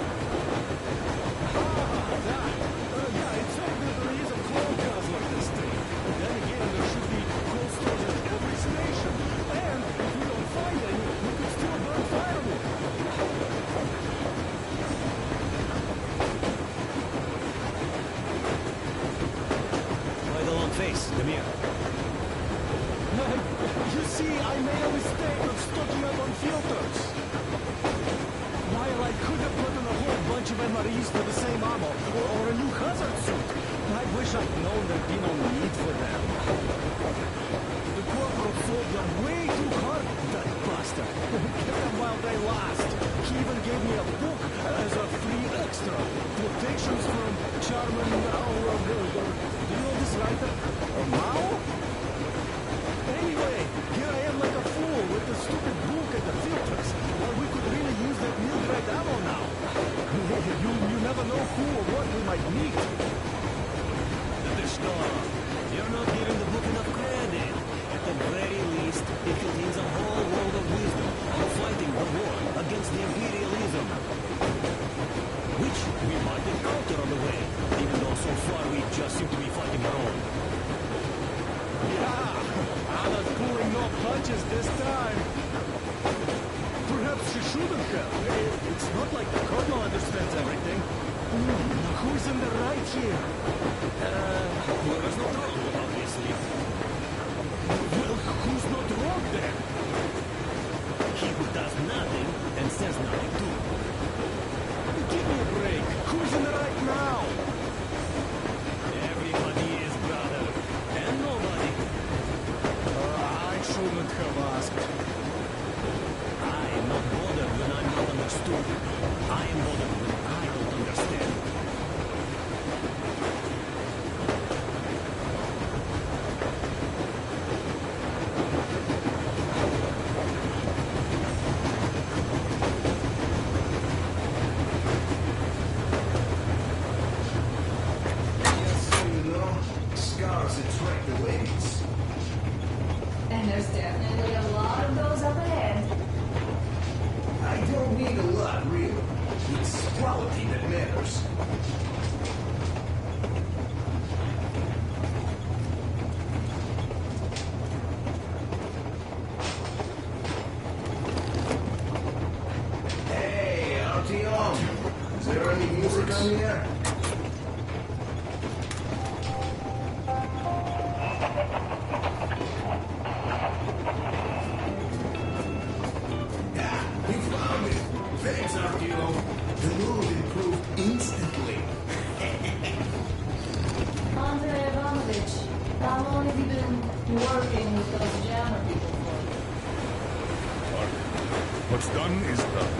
What's done is done.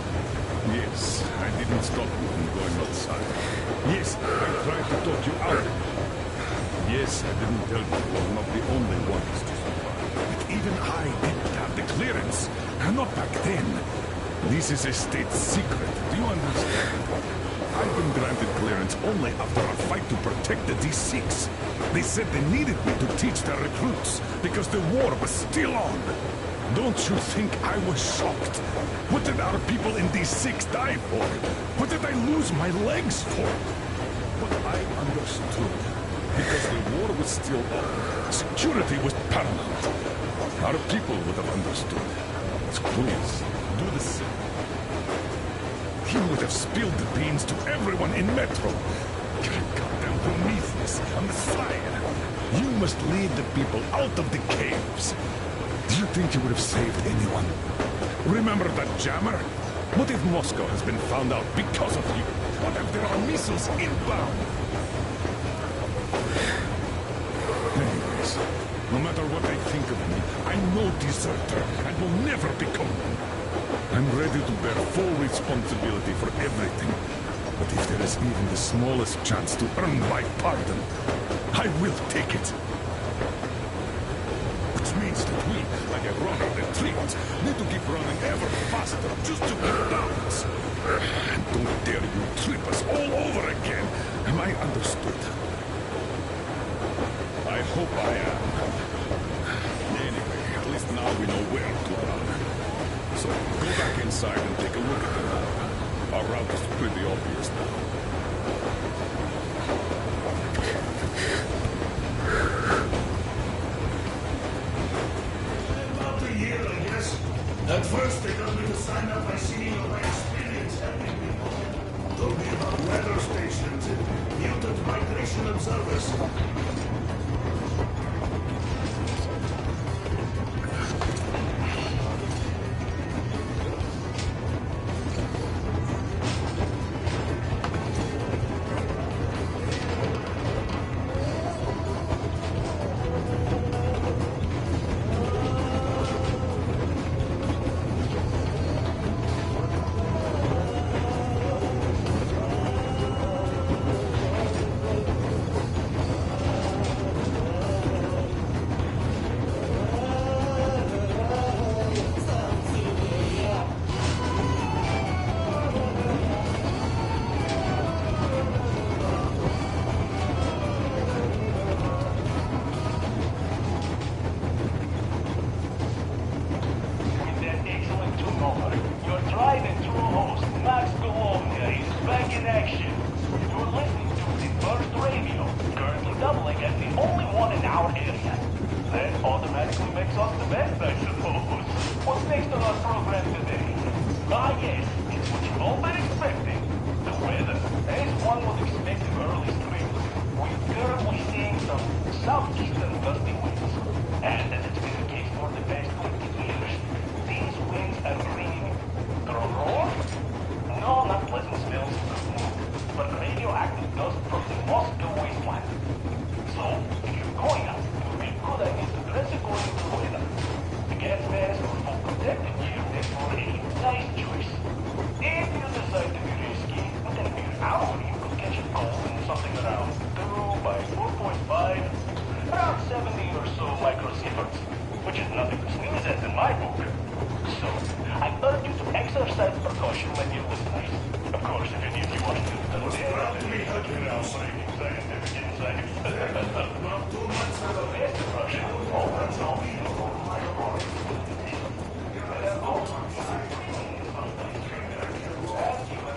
Yes, I didn't stop you from going outside. Yes, I tried to talk you out of it. Yes, I didn't tell you you are not the only ones to survive. But even I didn't have the clearance. Not back then. This is a state secret. Do you understand? I've been granted clearance only after a fight to protect the D6. They said they needed me to teach their recruits because the war was still on. Don't you think I was shocked? What did our people in D6 die for? What did I lose my legs for? But I understood. Because the war was still on. Security was paramount. Our people would have understood. So please, do the same. He would have spilled the beans to everyone in Metro. You're a goddamn Prometheus, a Messiah. You must lead the people out of the caves. Do you think you would have saved anyone? Remember that jammer? What if Moscow has been found out because of you? What if there are missiles inbound? Anyways, no matter what they think of me, I'm no deserter and will never become one. I'm ready to bear full responsibility for everything. But if there is even the smallest chance to earn my pardon, I will take it. Which means that we, like a runner retreat, need to keep running ever faster just to keep balance. And don't dare you trip us all over again. Am I understood? I hope I am. Anyway, at least now we know where to run. So go back inside and take a look at the map. Our route is pretty obvious now. About a year, I guess. At first, they got me to sign up by seeing a way experience helping people. Told me about weather stations and mutant migration observers.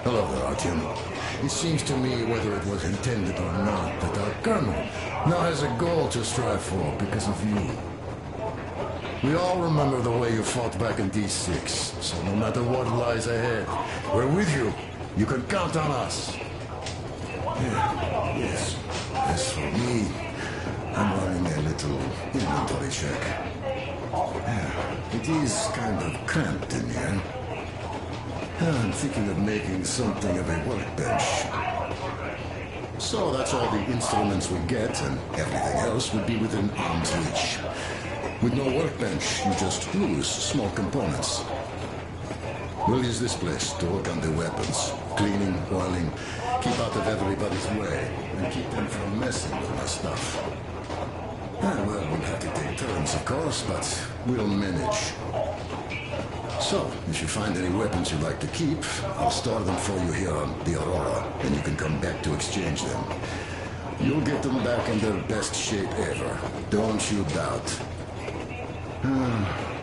Hello there, Artyom. It seems to me, whether it was intended or not, that our colonel now has a goal to strive for because of you. We all remember the way you fought back in D6, so no matter what lies ahead, we're with you. You can count on us. Yes. As for me, I'm running a little inventory check. It is kind of cramped in here. I'm thinking of making something of a workbench. So that's all the instruments we get, and everything else would be within arm's reach. With no workbench, you just lose small components. We'll use this place to work on the weapons. Cleaning, oiling, keep out of everybody's way, and keep them from messing with my stuff. Well, we'll have to take turns, of course, but we'll manage. So, if you find any weapons you'd like to keep, I'll store them for you here on the Aurora, and you can come back to exchange them. You'll get them back in their best shape ever. Don't you doubt.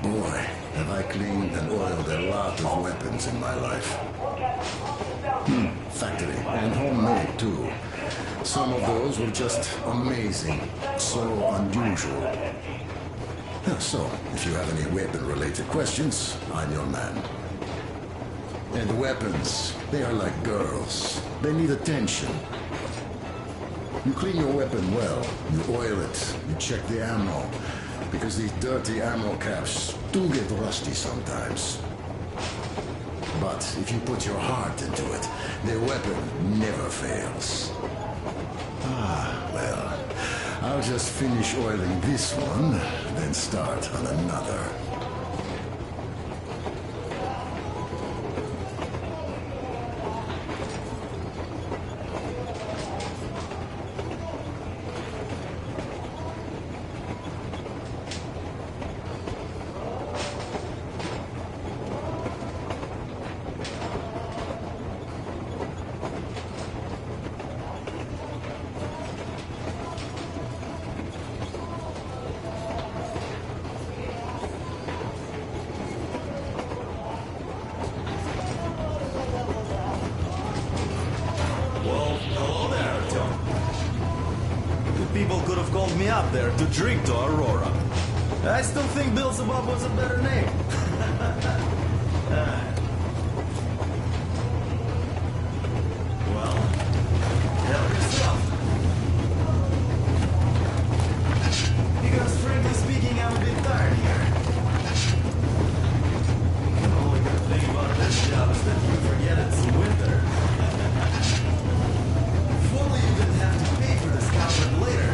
Boy, have I cleaned and oiled a lot of weapons in my life. Factory, and homemade too. Some of those were just amazing. So unusual. So, if you have any weapon-related questions, I'm your man. And weapons, they are like girls. They need attention. You clean your weapon well, you oil it, you check the ammo, because these dirty ammo caps do get rusty sometimes. But if you put your heart into it, the weapon never fails. Well, I'll just finish oiling this one, then start on another. sent me up there to drink to Aurora. I still think Beelzebub was a better name. Well, help yourself. Because frankly speaking, I'm a bit tired here. The only good thing about this job is that you forget it's winter. If only you didn't have to pay for this comfort later,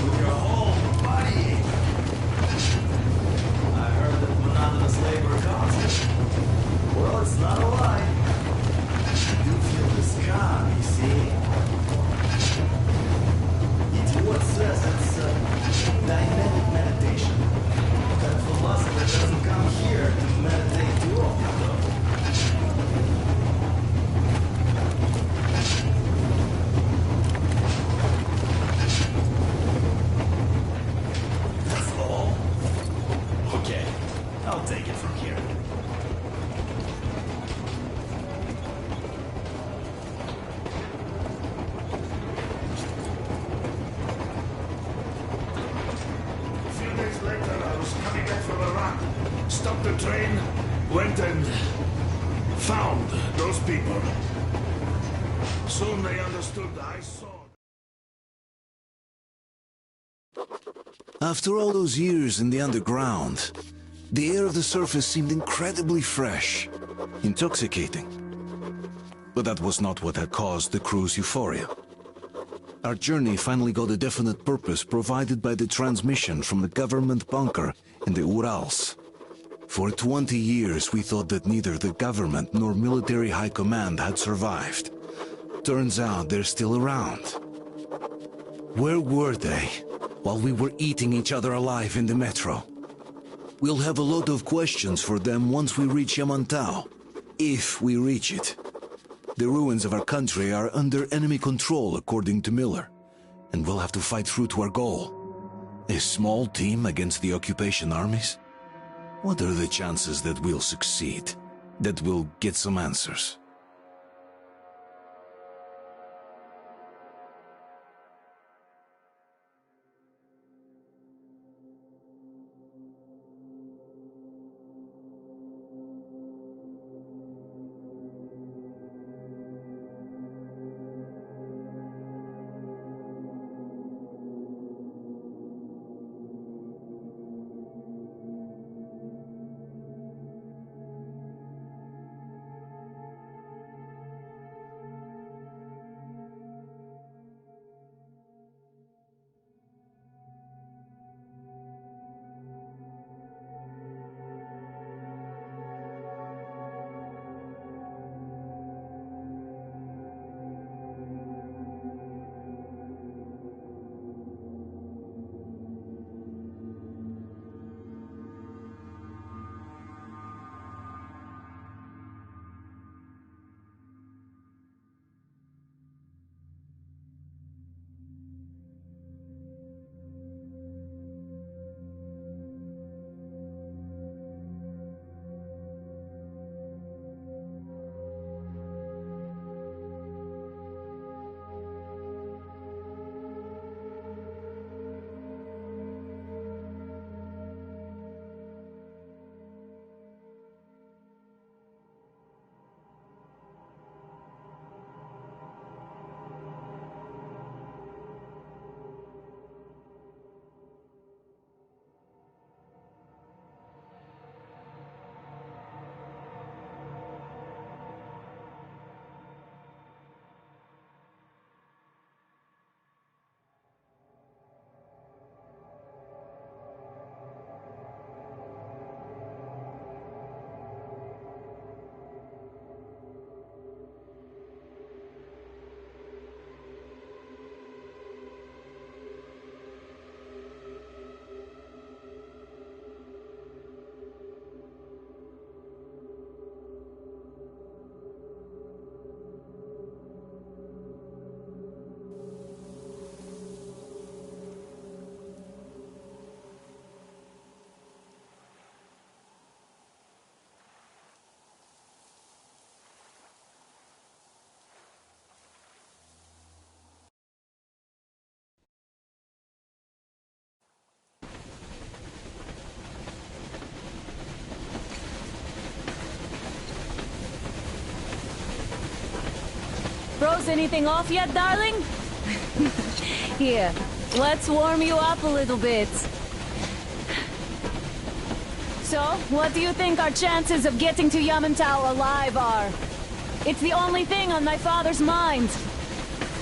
with your whole body. I heard that monotonous labor costs. Well, it's not a lie. I do feel this calm, you see. It says it's dynamic meditation. That philosopher doesn't come here to meditate too often, though. That's all? Okay, I'll take it from here. A few days later, I was coming back from a run. Stopped the train, went and found those people. Soon they understood I saw. After all those years in the underground, the air of the surface seemed incredibly fresh, intoxicating. But that was not what had caused the crew's euphoria. Our journey finally got a definite purpose provided by the transmission from the government bunker in the Urals. For 20 years we thought that neither the government nor military high command had survived. Turns out they're still around. Where were they while we were eating each other alive in the metro? We'll have a lot of questions for them once we reach Yamantau, if we reach it. The ruins of our country are under enemy control, according to Miller, and we'll have to fight through to our goal. A small team against the occupation armies? What are the chances that we'll succeed? That we'll get some answers? froze anything off yet, darling? Here, let's warm you up a little bit. So, what do you think our chances of getting to Yamantau alive are? It's the only thing on my father's mind.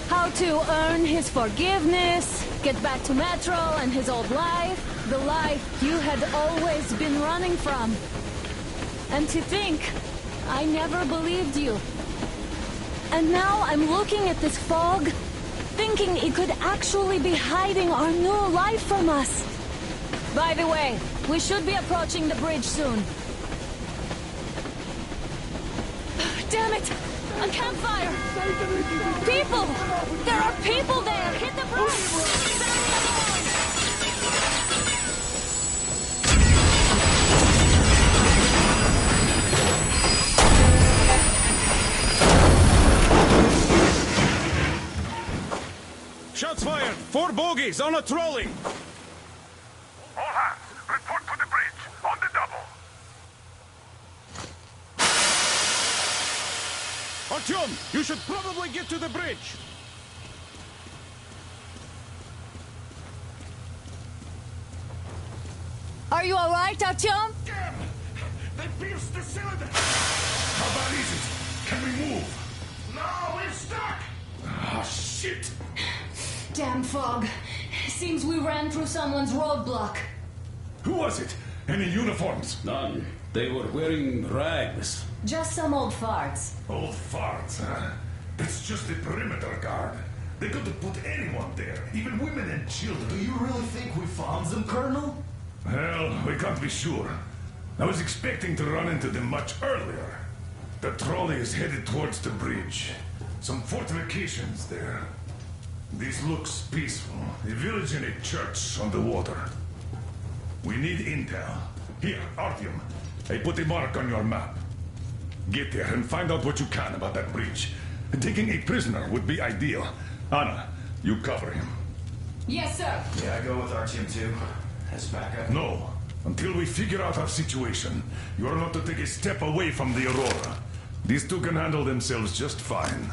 How to earn his forgiveness, get back to Metro and his old life. The life you had always been running from. And to think, I never believed you. And now I'm looking at this fog, thinking it could actually be hiding our new life from us. By the way, we should be approaching the bridge soon. Damn it! A campfire! People! There are people there! Hit the bridge! Shots fired! 4 bogies on a trolley! All hands, report to the bridge, on the double. Artyom, you should probably get to the bridge! Are you alright, Artyom? Damn! They pierced the cylinder! How bad is it? Can we move? No, we're stuck! Ah, shit! Damn fog. Seems we ran through someone's roadblock. Who was it? Any uniforms? None. They were wearing rags. Just some old farts. Old farts, huh? That's just the perimeter guard. They could have put anyone there, even women and children. Do you really think we found them, Colonel? Well, we can't be sure. I was expecting to run into them much earlier. The trolley is headed towards the bridge. Some fortifications there. This looks peaceful. A village and a church on the water. We need intel. Here, Artyom. I put a mark on your map. Get there and find out what you can about that bridge. Taking a prisoner would be ideal. Anna, you cover him. Yes, sir. Yeah, I go with Artyom too. As backup. No. Until we figure out our situation, you are not to take a step away from the Aurora. These two can handle themselves just fine.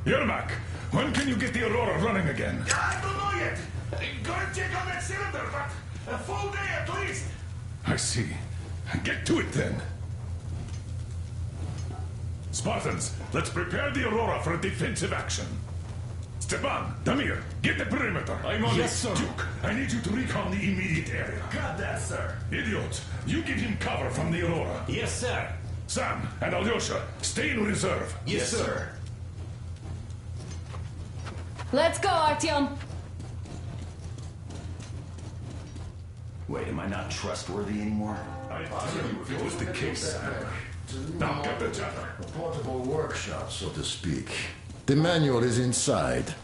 Yermak, when can you get the Aurora running again? I don't know yet. Gonna check on that cylinder, but a full day at least. I see. Get to it then. Spartans, let's prepare the Aurora for a defensive action. Stepan, Damir, get the perimeter. I'm on Yes, sir. Duke, I need you to recon the immediate area. Got that, sir. Idiot, you give him cover from the Aurora. Yes, sir. Sam and Alyosha, stay in reserve. Yes, sir. Let's go, Artyom. Wait, am I not trustworthy anymore? I tell you if it was the case. Now get the jether. A portable workshop, so to speak. The manual is inside.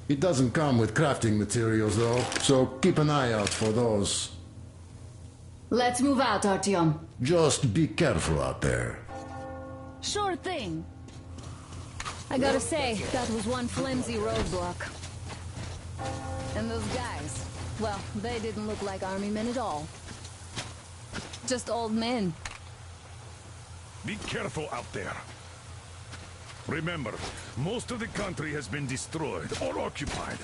It doesn't come with crafting materials, though, so keep an eye out for those. Let's move out, Artyom. Just be careful out there. Sure thing. I gotta say, that was one flimsy roadblock. And those guys, well, they didn't look like army men at all. Just old men. Be careful out there. Remember, most of the country has been destroyed or occupied.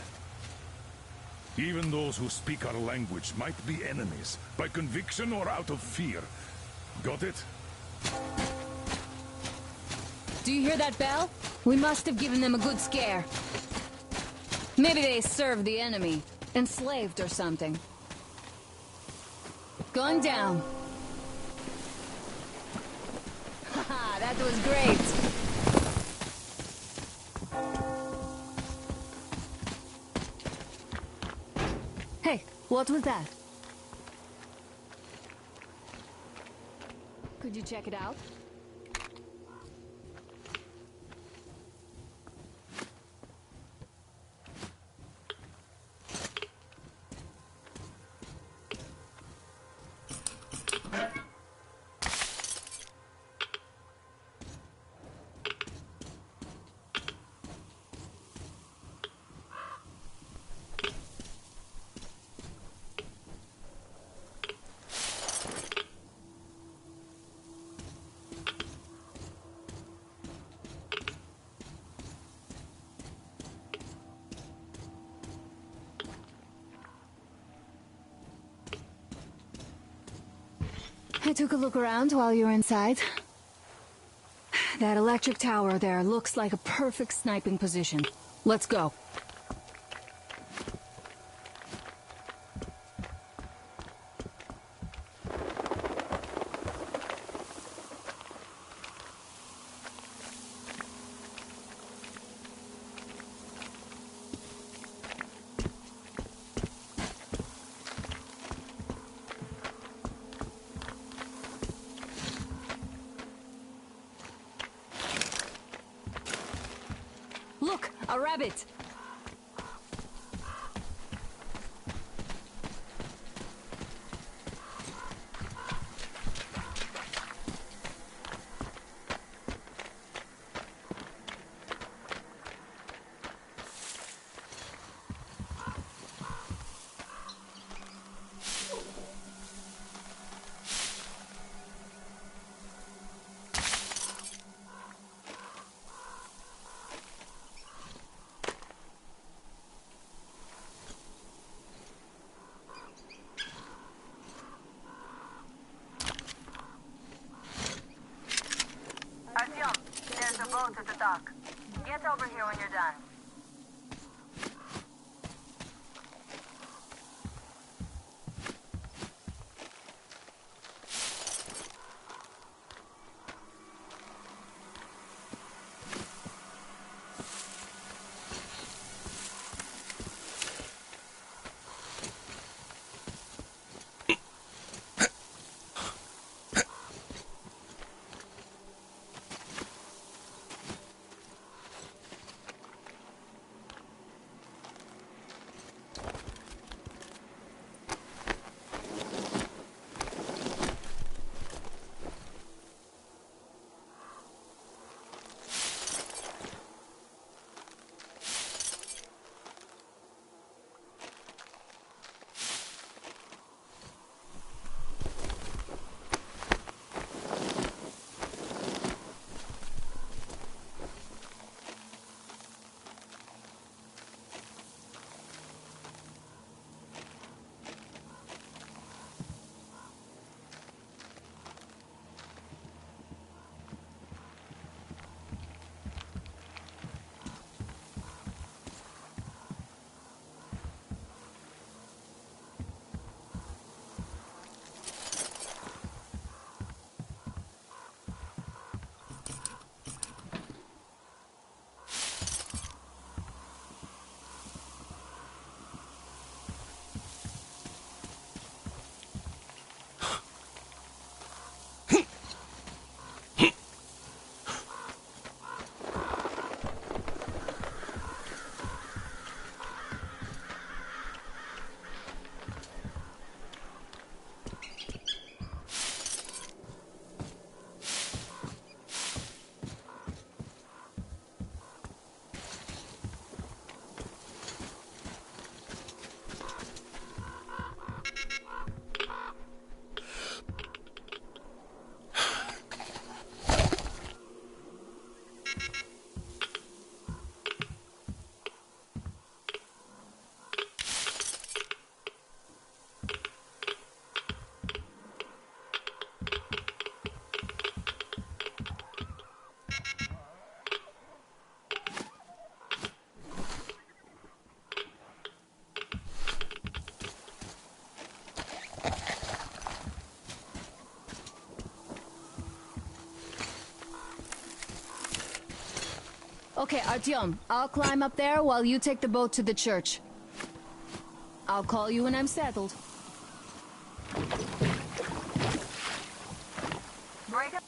Even those who speak our language might be enemies, by conviction or out of fear. Got it? Do you hear that bell? We must have given them a good scare. Maybe they served the enemy, enslaved or something. Going down. Haha, that was great. Hey, what was that? Could you check it out? I took a look around while you were inside. That electric tower there looks like a perfect sniping position. Let's go. Look, a rabbit! Artyom, there's a boat at the dock. Get over here when you're done. Okay, Artyom, I'll climb up there while you take the boat to the church. I'll call you when I'm settled. Break up.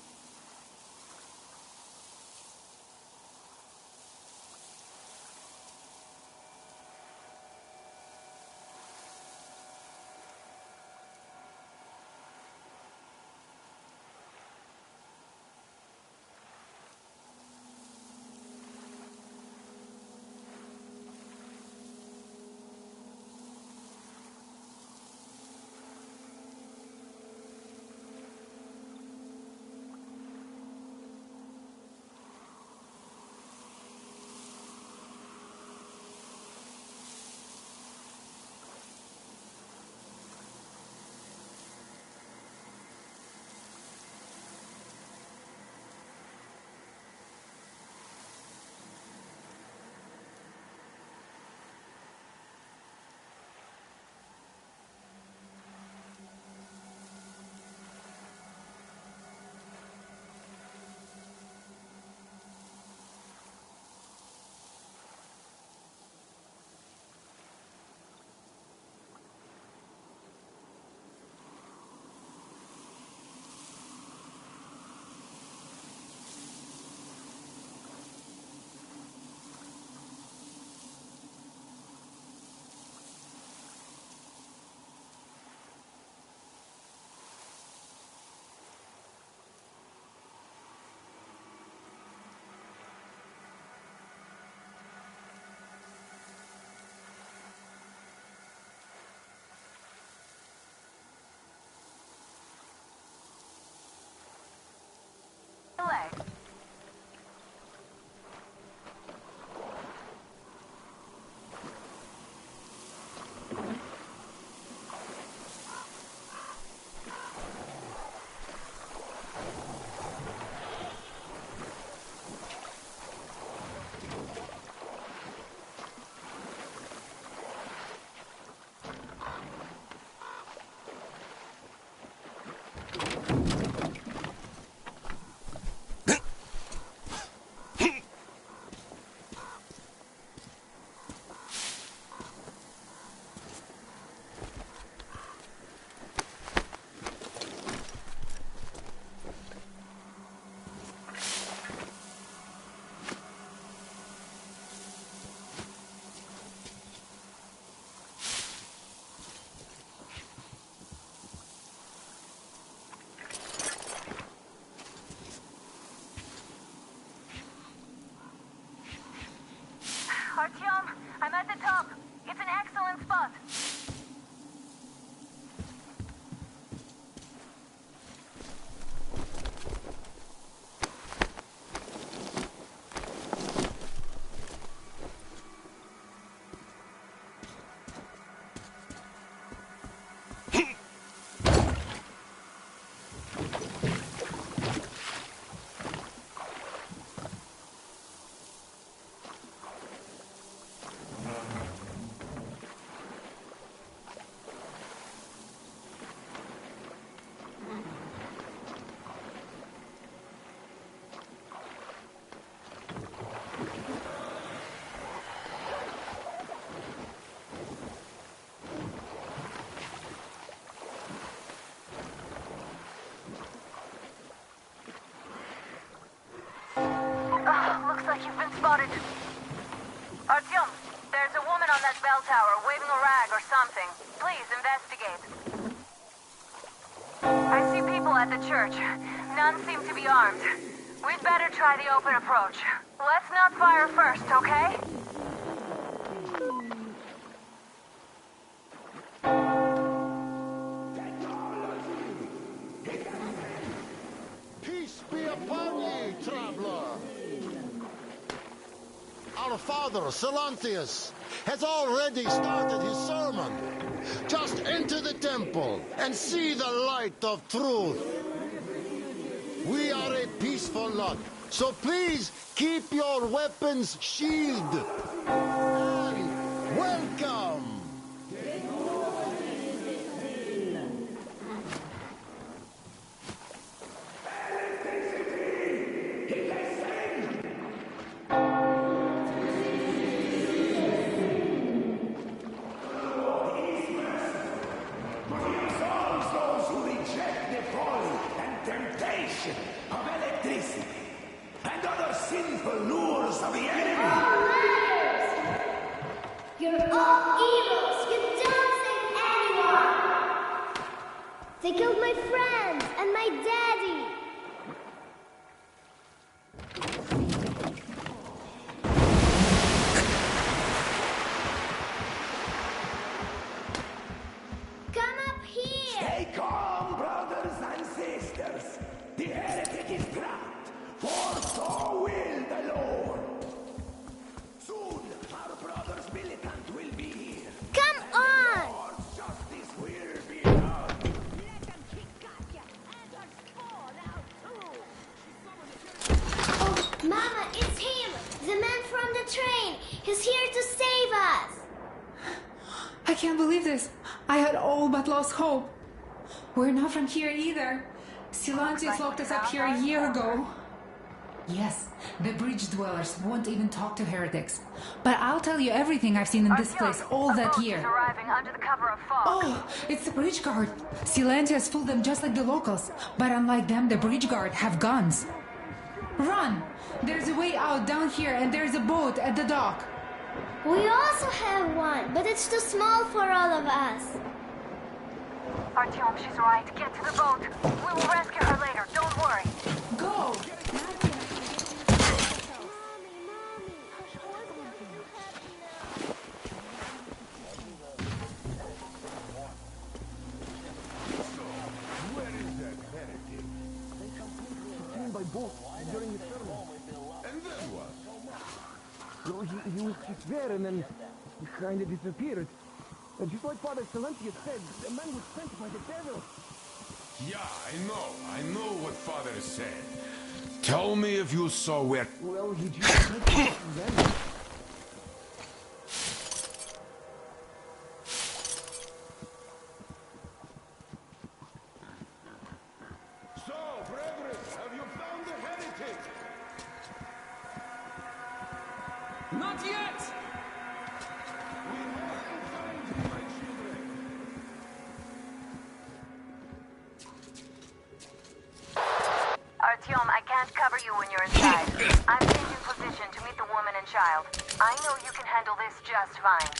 like you've been spotted. Artyom, there's a woman on that bell tower waving a rag or something. Please investigate. I see people at the church. None seem to be armed. We'd better try the open approach. Let's not fire first, okay? Peace be upon ye, traveler. Our father, Silantius, has already started his sermon. Just enter the temple and see the light of truth. We are a peaceful lot, so please keep your weapons sheathed. And welcome! Of electricity and other sinful lures of the enemy. Liars! You're all evils! You don't save anyone! They killed my friends and my daddy! Come up here! Stay calm, brothers and sisters. The heretic is trapped, for so will the Lord. Soon, our brother's militant will be here. Come on! Lord's justice will be done. Oh, Mama, it's him! The man from the train! He's here to save us! I can't believe this. I had all but lost hope. We're not from here either. Silantius locked us up here a year ago. Yes, the bridge dwellers won't even talk to heretics. But I'll tell you everything I've seen in this place all that year. Arriving under the cover of fog. Oh, it's the bridge guard. Silantius fooled them just like the locals. But unlike them, the bridge guard have guns. Run! There's a way out down here and there's a boat at the dock. We also have one, but it's too small for all of us. Artyom, she's right. Get to the boat. We will rescue her later. Don't worry. Go! Where is that heretic? They came by boat during the sermon. And then what? No, he was just there and then he kind of disappeared. Just like Father Silantius said, the man was sent by the devil. Yeah, I know what Father said. Tell me if you saw where... Well, he just then. So, brethren, have you found the heretic? Not yet! We haven't found him, my children. Artyom, I can't cover you when you're inside. I'm changing position to meet the woman and child. I know you can handle this just fine.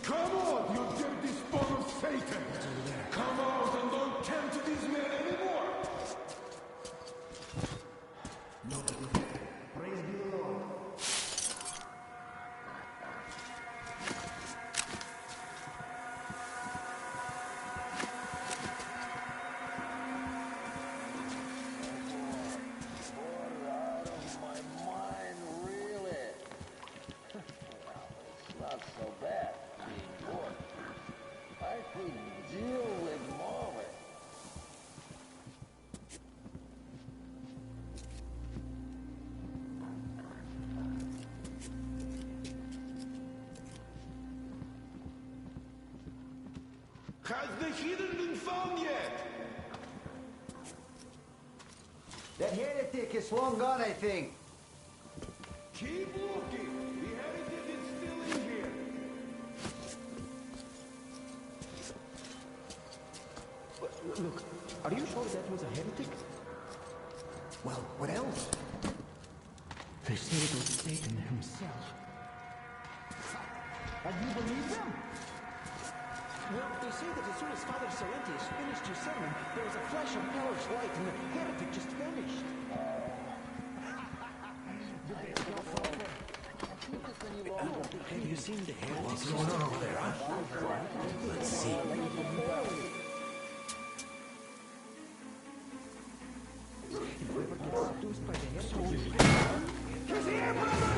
Come out, you dirty spawn of Satan! Come out and don't tempt these men! Has the heathen been found yet? That heretic is long gone, I think. Keep looking. The heretic is still in here. Look, are you sure that was a heretic? Well, what else? They said it was Satan himself. And you believe them? Well, they say that as soon as Father Silentius finished his sermon, there was a flash of hellish light and the heretic just vanished. Have you seen the heretic? What's going on over there, huh? Let's see. Whoever gets seduced by the heretic... He's here, brother!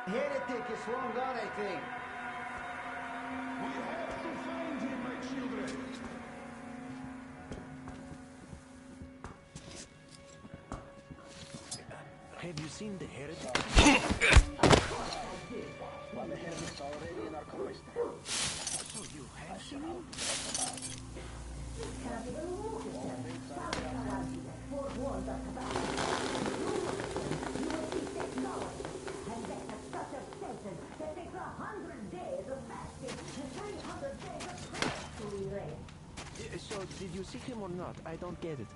Heretic is long gone, I think. We have to find him, my children. Have you seen the heretic? Well, the heretic's already in our cloister. So you have seen him? So, did you see him or not? I don't get it.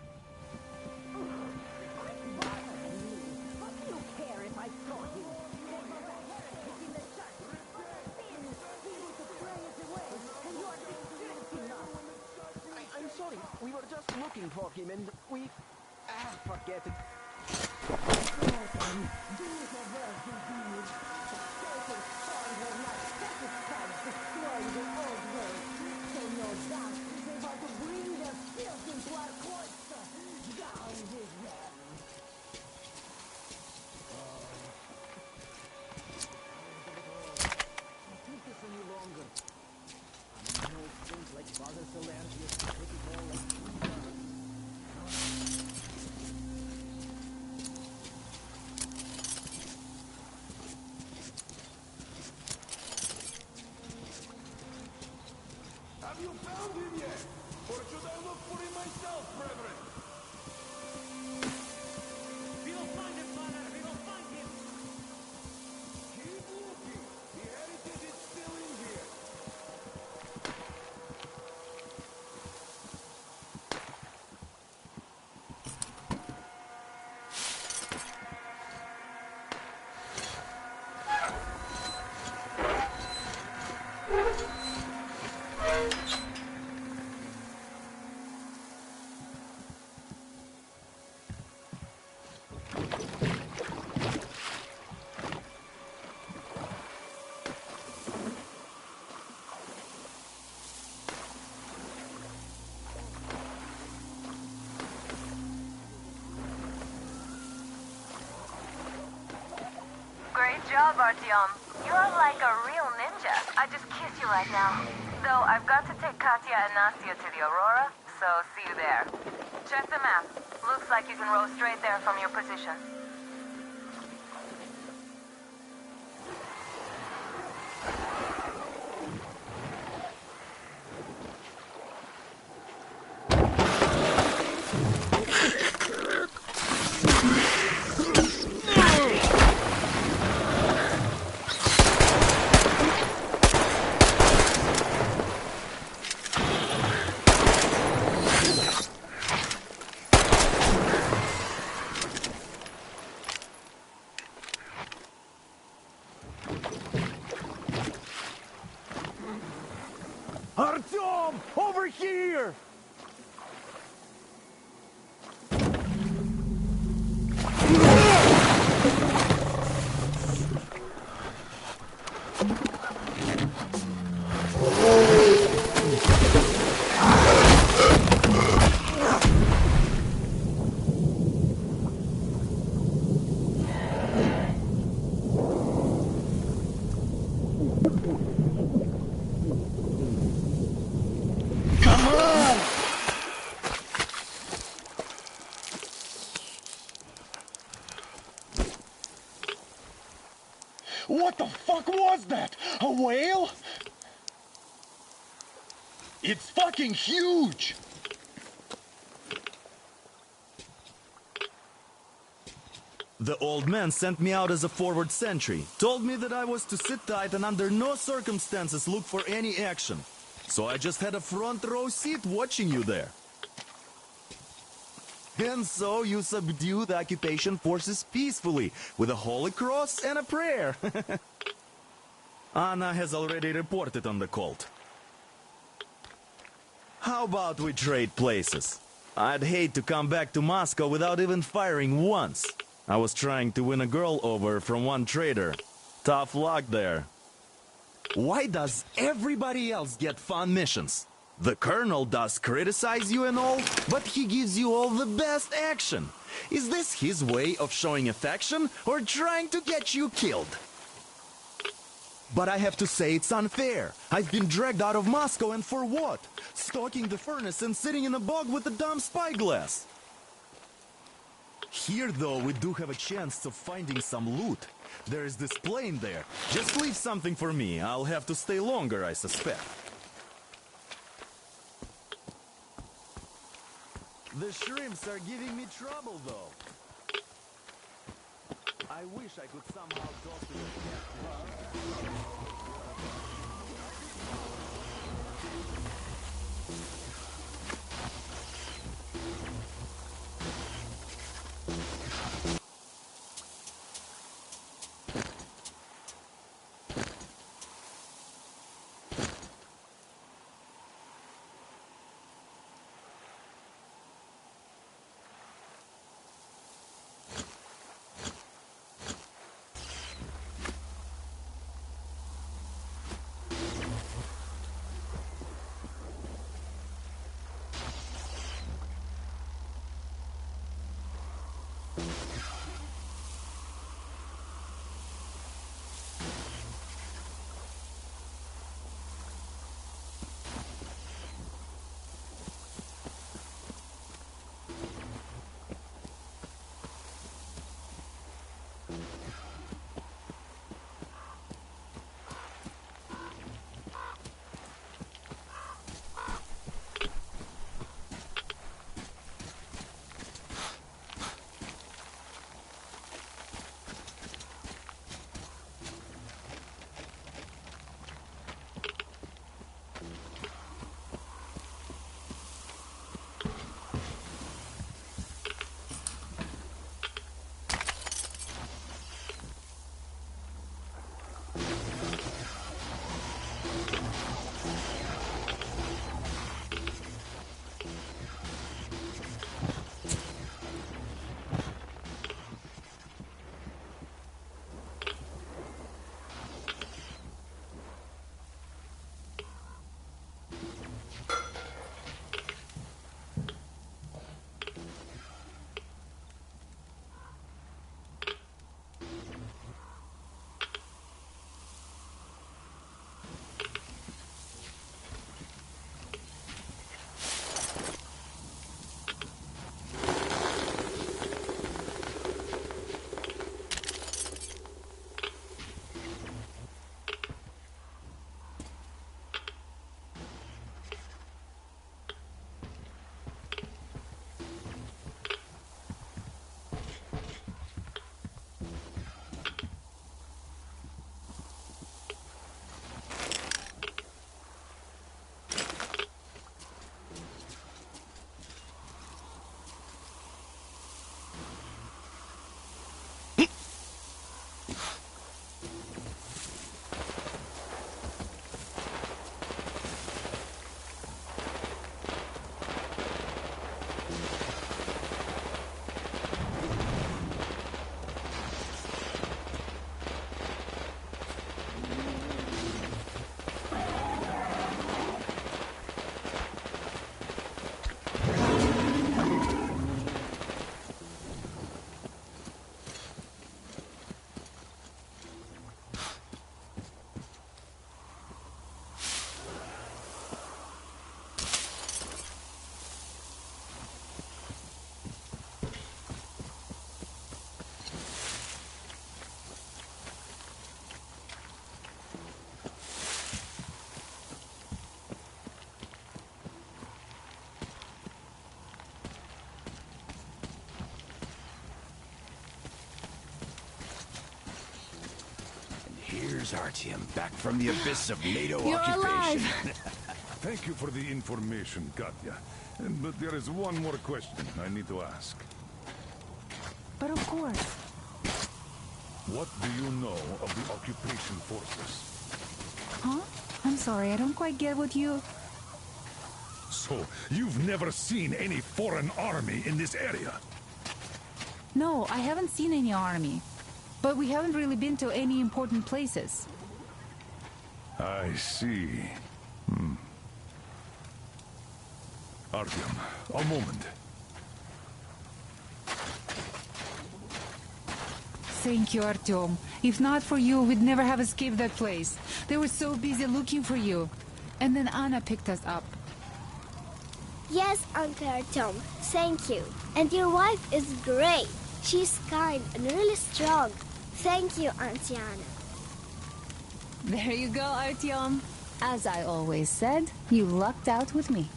I'm sorry. We were just looking for him and we... forget it. Have you found him yet? Or should I look for him myself, brethren? We will find him, Father! We will find him! Keep looking! The heretic is still in here! Great job, Artyom. You're like a real ninja. I just kiss you right now. Though I've got to take Katya and Nastya to the Aurora, so see you there. Check the map. Looks like you can row straight there from your position. Artyom! Over here! What the fuck was that? A whale? It's fucking huge! The old man sent me out as a forward sentry. Told me that I was to sit tight and under no circumstances look for any action. So I just had a front row seat watching you there. And so you subdue the occupation forces peacefully, with a holy cross and a prayer. Anna has already reported on the cult. How about we trade places? I'd hate to come back to Moscow without even firing once. I was trying to win a girl over from one trader. Tough luck there. Why does everybody else get fun missions? The Colonel does criticize you and all, but he gives you all the best action. Is this his way of showing affection, or trying to get you killed? But I have to say it's unfair. I've been dragged out of Moscow, and for what? Stalking the furnace and sitting in a bog with a dumb spyglass. Here, though, we do have a chance of finding some loot. There is this plane there. Just leave something for me. I'll have to stay longer, I suspect. The shrimps are giving me trouble, though. I wish I could somehow talk to them. There's Artyom, back from the abyss of NATO You're occupation. Thank you for the information, Katya. But there is one more question I need to ask. But of course. What do you know of the occupation forces? Huh? I'm sorry, I don't quite get what you... So, you've never seen any foreign army in this area? No, I haven't seen any army. But we haven't really been to any important places. I see. Artyom, a moment. Thank you, Artyom. If not for you, we'd never have escaped that place. They were so busy looking for you. And then Anna picked us up. Yes, Uncle Artyom. Thank you. And your wife is great. She's kind and really strong. Thank you, Auntie Anna. There you go, Artyom. As I always said, you lucked out with me.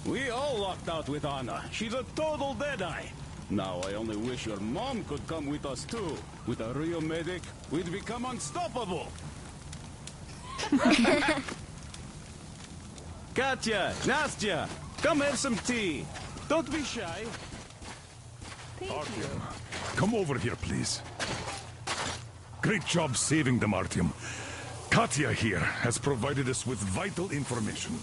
We all lucked out with Anna. She's a total deadeye. Now I only wish your mom could come with us too. With a real medic, we'd become unstoppable. Katya, Nastya, come have some tea. Don't be shy. Artyom, come over here, please. Great job saving them, Artyom. Katya here has provided us with vital information.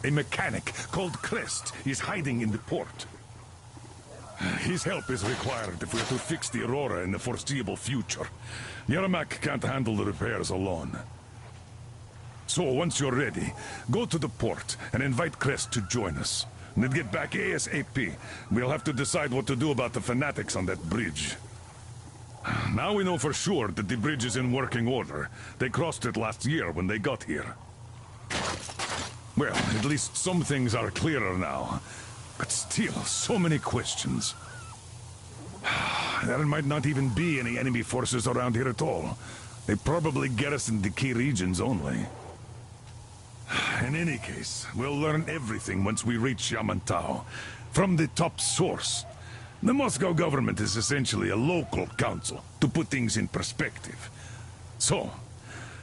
A mechanic called Crest is hiding in the port. His help is required if we're to fix the Aurora in the foreseeable future. Yermak can't handle the repairs alone. So, once you're ready, go to the port and invite Crest to join us. And then get back ASAP. We'll have to decide what to do about the fanatics on that bridge. Now we know for sure that the bridge is in working order. They crossed it last year when they got here. Well, at least some things are clearer now. But still, so many questions. There might not even be any enemy forces around here at all. They probably garrison the key regions only. In any case, we'll learn everything once we reach Yamantau. From the top source. The Moscow government is essentially a local council, to put things in perspective. So,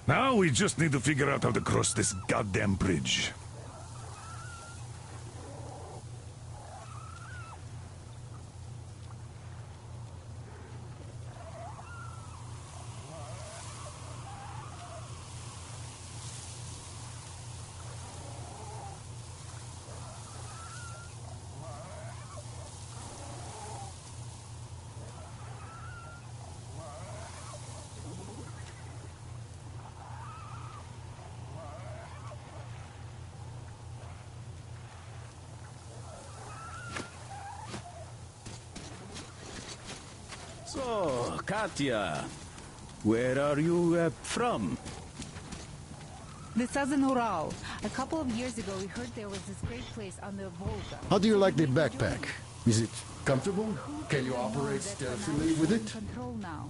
now we just need to figure out how to cross this goddamn bridge. So, Katya, where are you from? The southern Ural. A couple of years ago, we heard there was this great place on the Volga. How do you like the backpack? Is it comfortable? Can you operate stealthily with it? Control now.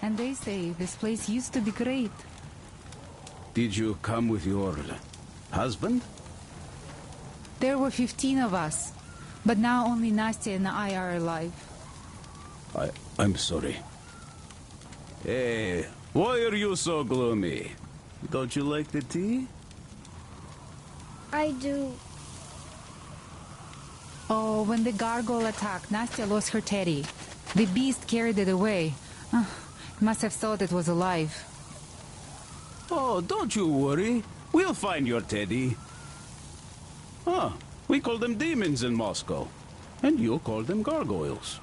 And they say this place used to be great. Did you come with your husband? There were 15 of us, but now only Nastya and I are alive. I'm sorry. Hey, why are you so gloomy? Don't you like the tea? I do. Oh, when the gargoyle attacked, Nastya lost her teddy. The beast carried it away. Must have thought it was alive. Oh, don't you worry. We'll find your teddy. Ah, we call them demons in Moscow. And you call them gargoyles.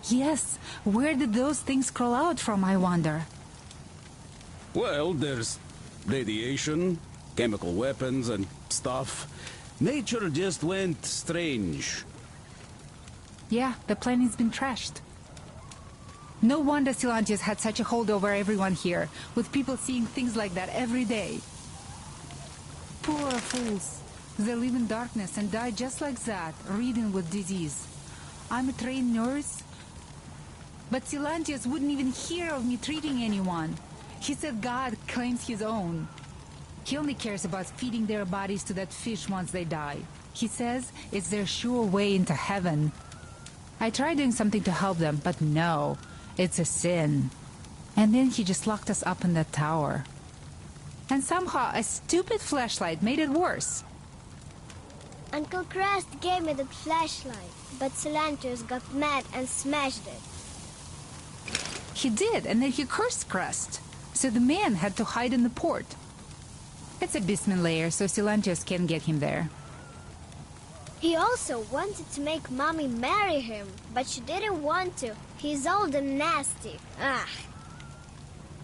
Yes, where did those things crawl out from, I wonder? Well, there's radiation, chemical weapons and stuff. Nature just went strange. Yeah, the planet's been trashed. No wonder Silantius had such a hold over everyone here, with people seeing things like that every day. Poor fools. They live in darkness and die just like that, ridden with disease. I'm a trained nurse, But Silantius wouldn't even hear of me treating anyone. He said God claims his own. He only cares about feeding their bodies to that fish once they die. He says it's their sure way into heaven. I tried doing something to help them, but no, it's a sin. And then he just locked us up in that tower. And somehow a stupid flashlight made it worse. Uncle Crest gave me the flashlight, but Silantius got mad and smashed it. He did, and then he cursed Crest. So the man had to hide in the port. It's a basement layer, so Silantius can't get him there. He also wanted to make Mommy marry him, but she didn't want to. He's old and nasty. Ah.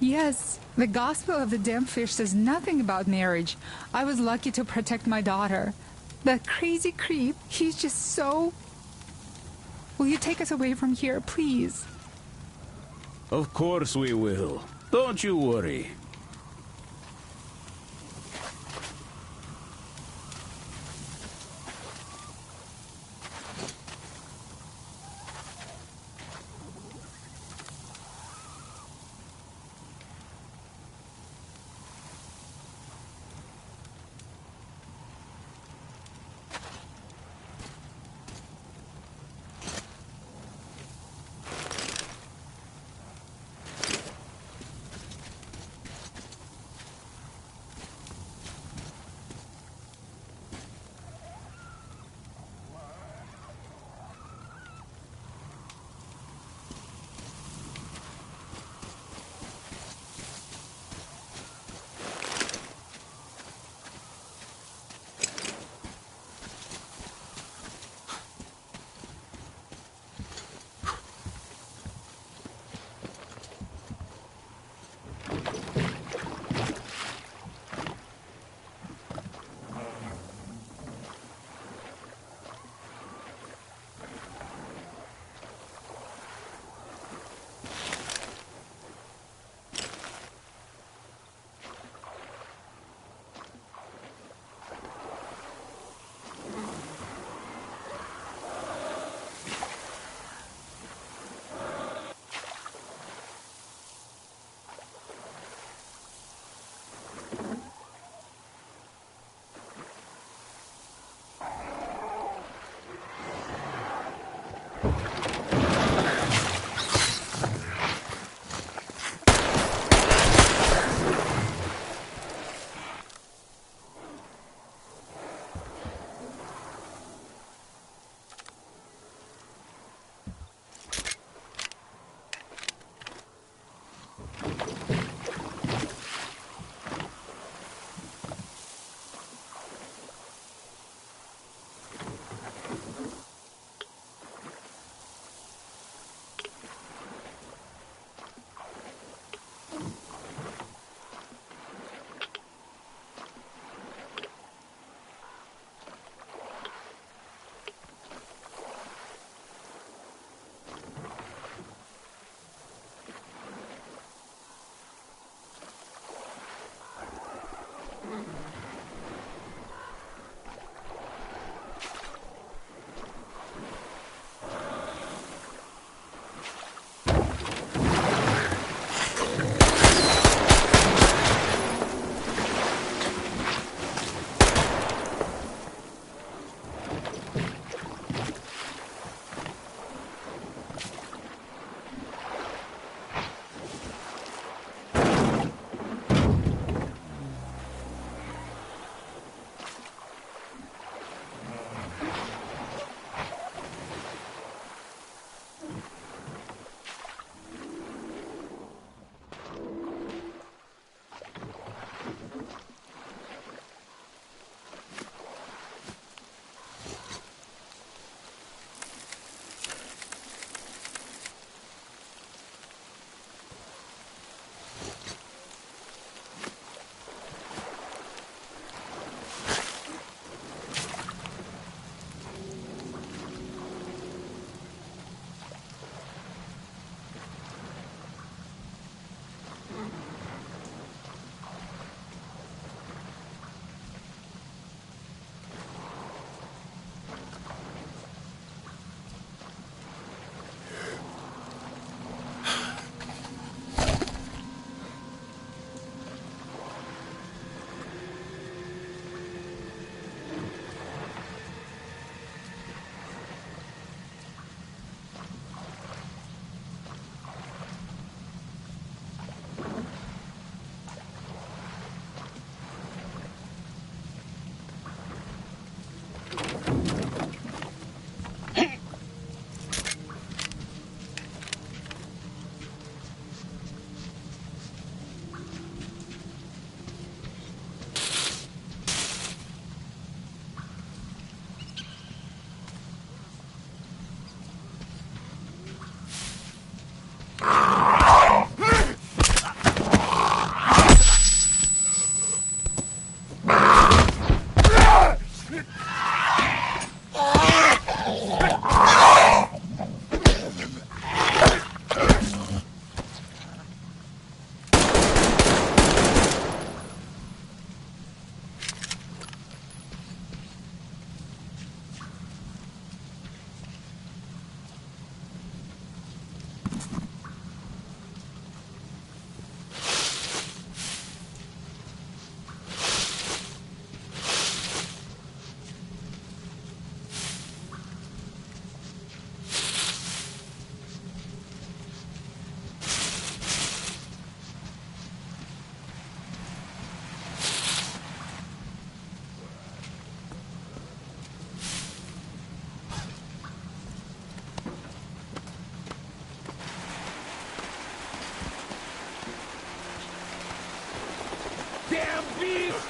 Yes, the Gospel of the Damn Fish says nothing about marriage. I was lucky to protect my daughter. That crazy creep, he's just so... Will you take us away from here, please? Of course we will. Don't you worry. beast!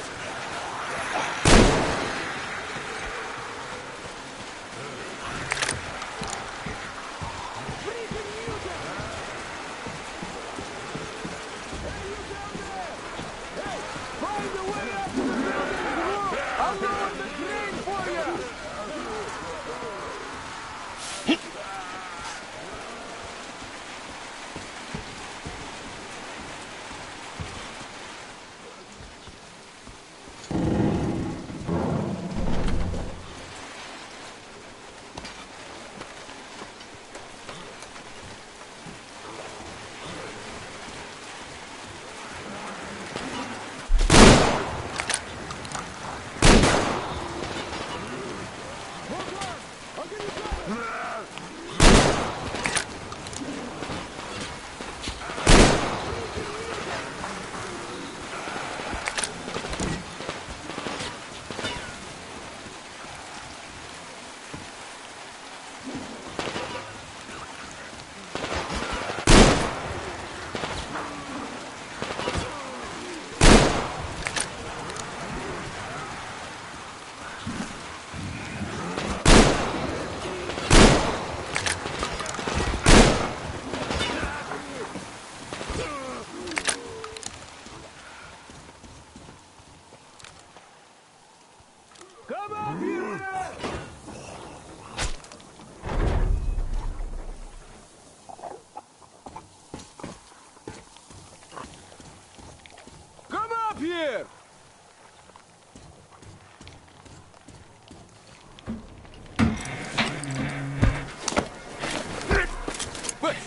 Come up here! Come up here!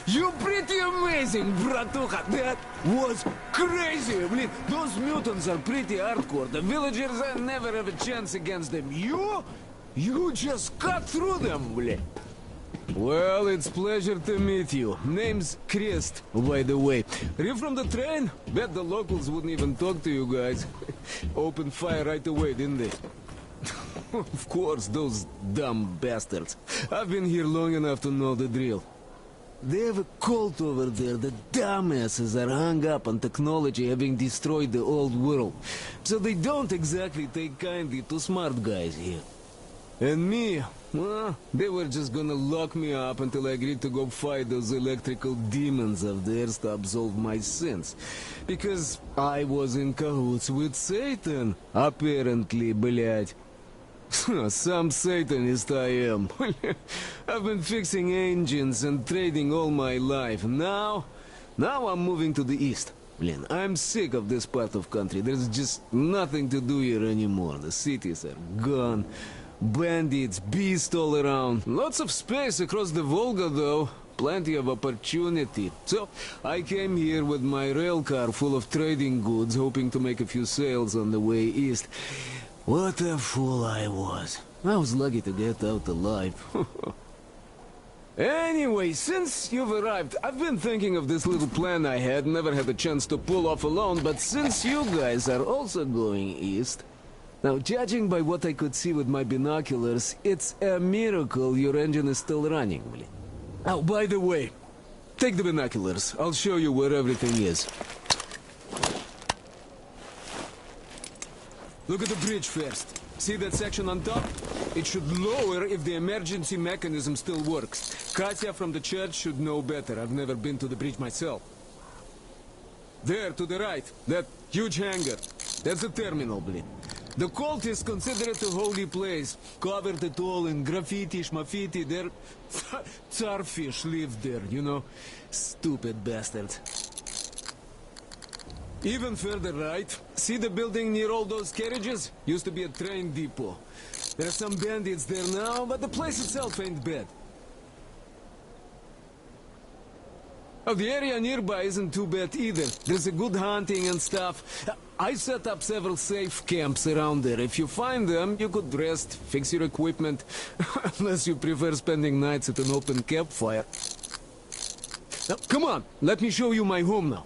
You pretty amazing, bratuха. That was crazy. Блин, those mutants are pretty hardcore. The villagers never have a chance against them. You just cut through them, блин. Well, it's pleasure to meet you. Name's Crest, by the way. Are you from the train? Bet the locals wouldn't even talk to you guys. Opened fire right away, didn't they? Of course, those dumb bastards. I've been here long enough to know the drill. They have a cult over there. The dumbasses are hung up on technology having destroyed the old world. So they don't exactly take kindly to smart guys here. And me, well, they were just gonna lock me up until I agreed to go fight those electrical demons of theirs to absolve my sins. Because I was in cahoots with Satan, apparently, блядь. Some Satanist I am. I've been fixing engines and trading all my life. Now I'm moving to the east. Blin, I'm sick of this part of country. There's just nothing to do here anymore. The cities are gone. Bandits, beasts all around. Lots of space across the Volga, though. Plenty of opportunity. So, I came here with my rail car full of trading goods, hoping to make a few sales on the way east. What a fool I was. I was lucky to get out alive. Anyway, since you've arrived, I've been thinking of this little plan I had, never had a chance to pull off alone, but since you guys are also going east... Now, judging by what I could see with my binoculars, it's a miracle your engine is still running, блин. Oh, by the way, take the binoculars. I'll show you where everything is. Look at the bridge first. See that section on top? It should lower if the emergency mechanism still works. Katya from the church should know better. I've never been to the bridge myself. There, to the right, that huge hangar. That's the terminal, blin. The cultists consider it a holy place. Covered it all in graffiti, schmaffiti. Their Tsarfish lived there, you know. Stupid bastards. Even further right, see the building near all those carriages? Used to be a train depot. There are some bandits there now, but the place itself ain't bad. Oh, the area nearby isn't too bad either. There's a good hunting and stuff. I set up several safe camps around there. If you find them, you could rest, fix your equipment. Unless you prefer spending nights at an open campfire. Now, come on, let me show you my home now.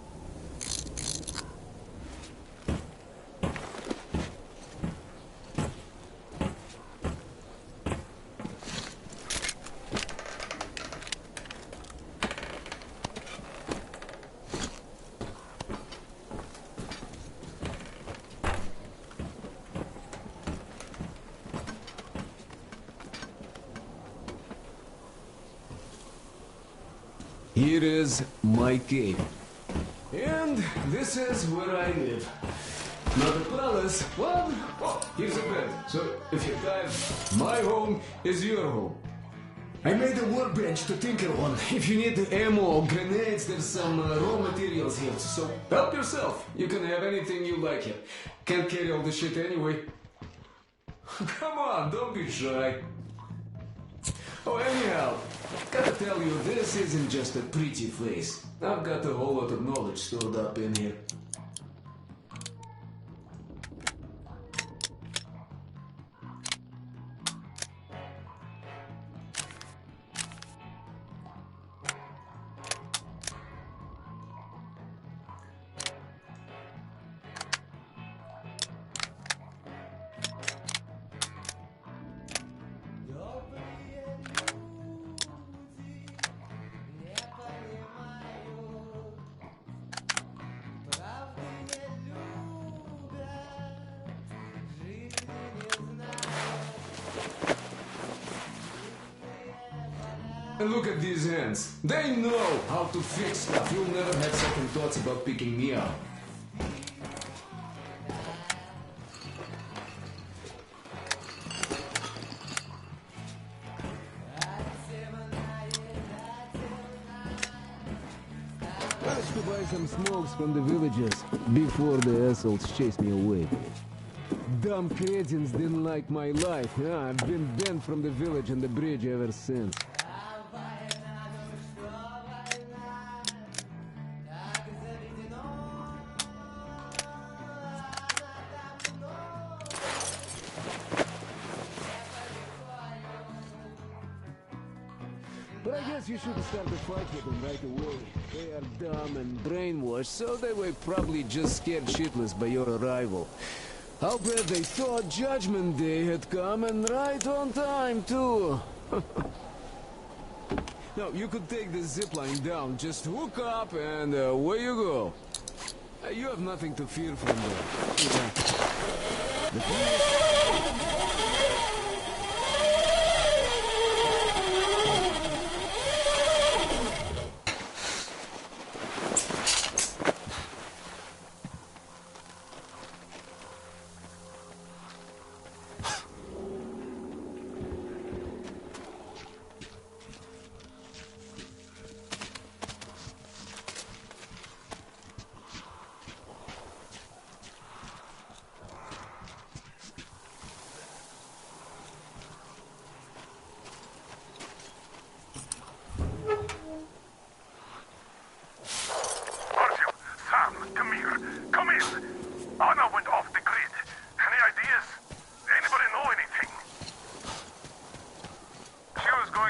Here is my cave. And this is where I live. Not a palace, well, here's a bed. So if you're tired, my home is your home. I made a workbench to tinker on. If you need ammo or grenades, there's some raw materials here. So help yourself. You can have anything you like here. Can't carry all this shit anyway. Come on, don't be shy. Oh, anyhow, gotta tell you, this isn't just a pretty place. I've got a whole lot of knowledge stored up in here. And look at these hands. They know how to fix stuff. You'll never have second thoughts about picking me up. Managed to buy some smokes from the villagers before the assholes chased me away. Dumb cretins didn't like my life. Yeah, I've been banned from the village and the bridge ever since. But I guess you shouldn't start a fight with them right away. They are dumb and brainwashed, so they were probably just scared shitless by your arrival. I'll bet they thought Judgment Day had come, and right on time, too. Now, you could take the zipline down, just hook up, and away you go. You have nothing to fear from them.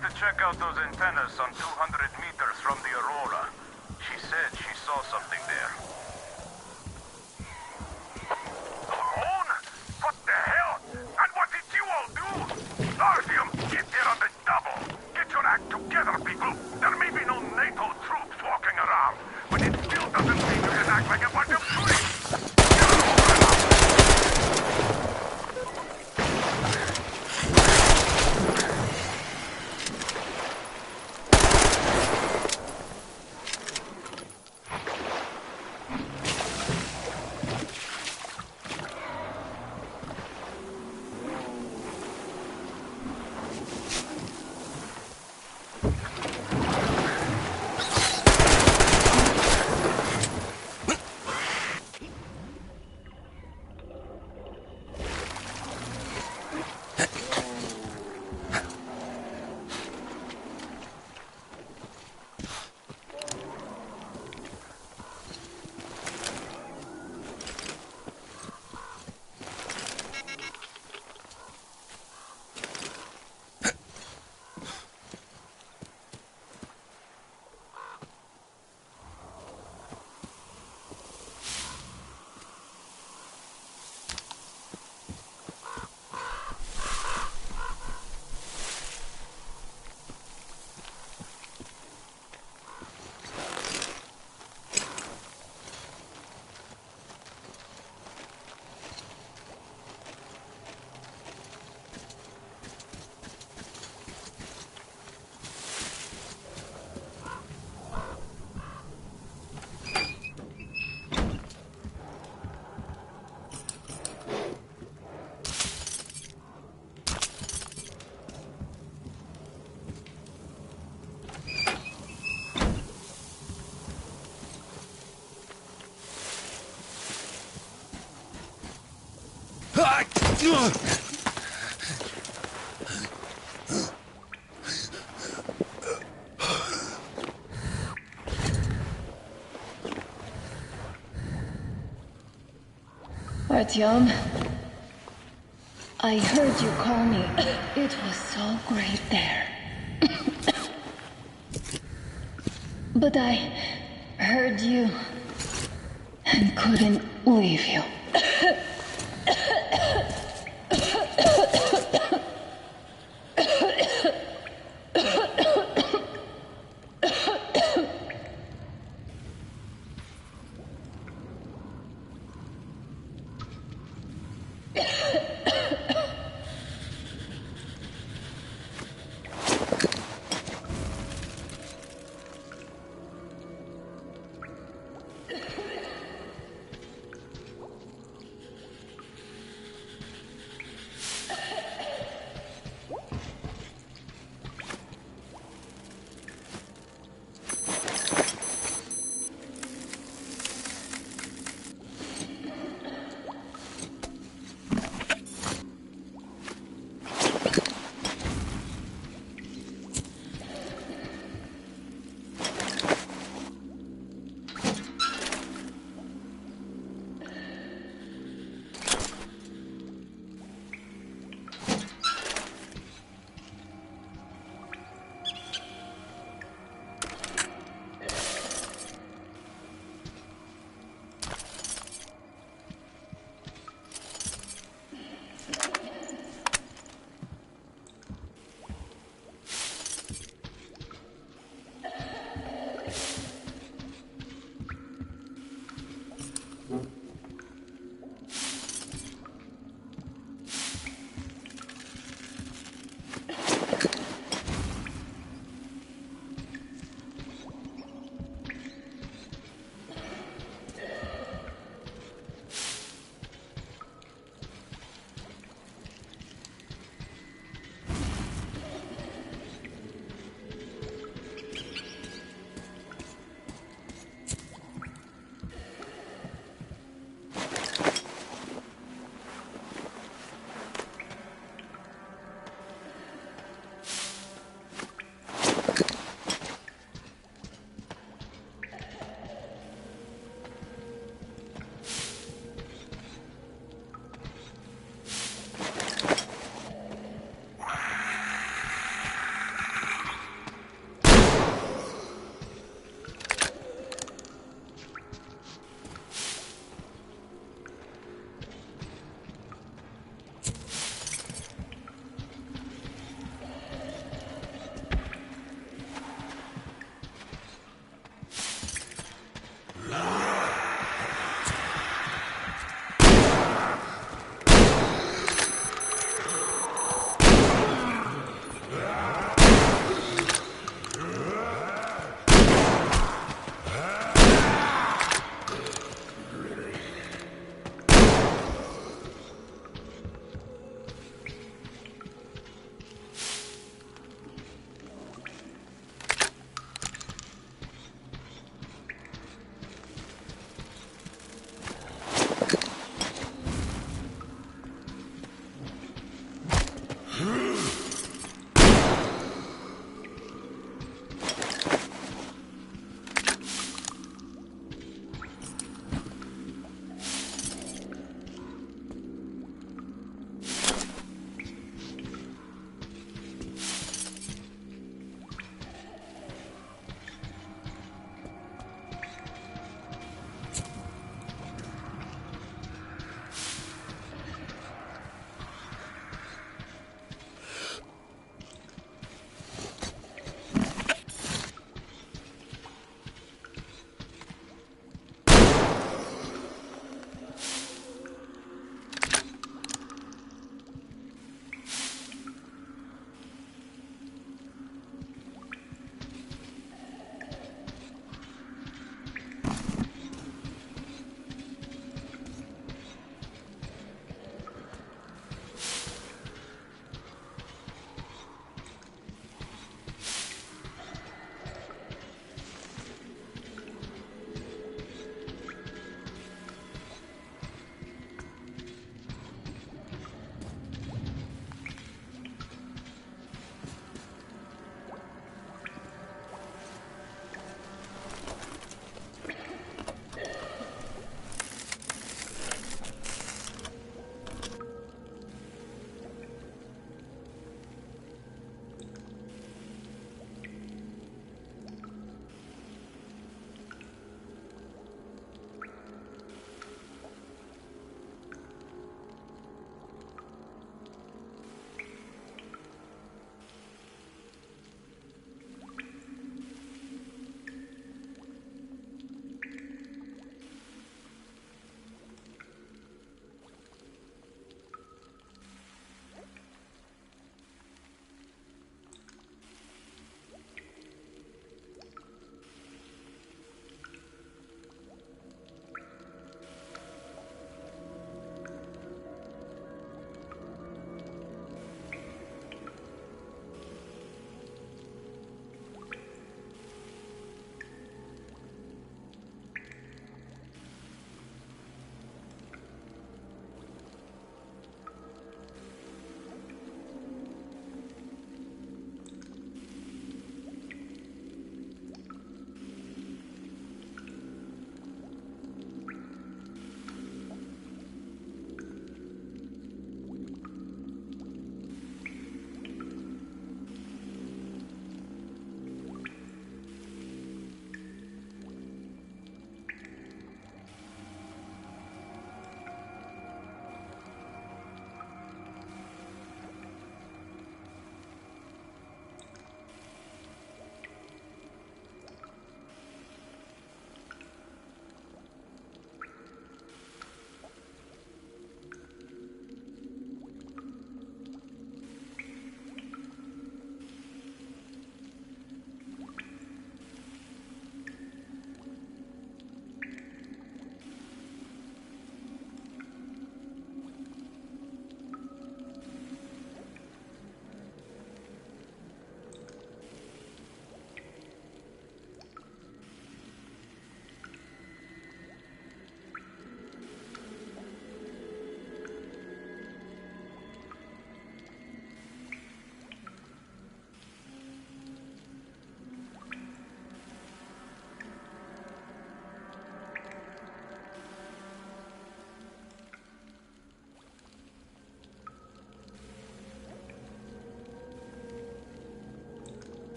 The check out those antennas some 200 meters from the Aurora. She said she saw something there. Alone? What the hell? And what did you all do? Artyom, get there on the double. Get your act together, people. There may be no NATO troops walking around, but it still doesn't mean you can act like a bunch of tourists. Artyom, I heard you call me. It was so great there. But I heard you and couldn't leave you.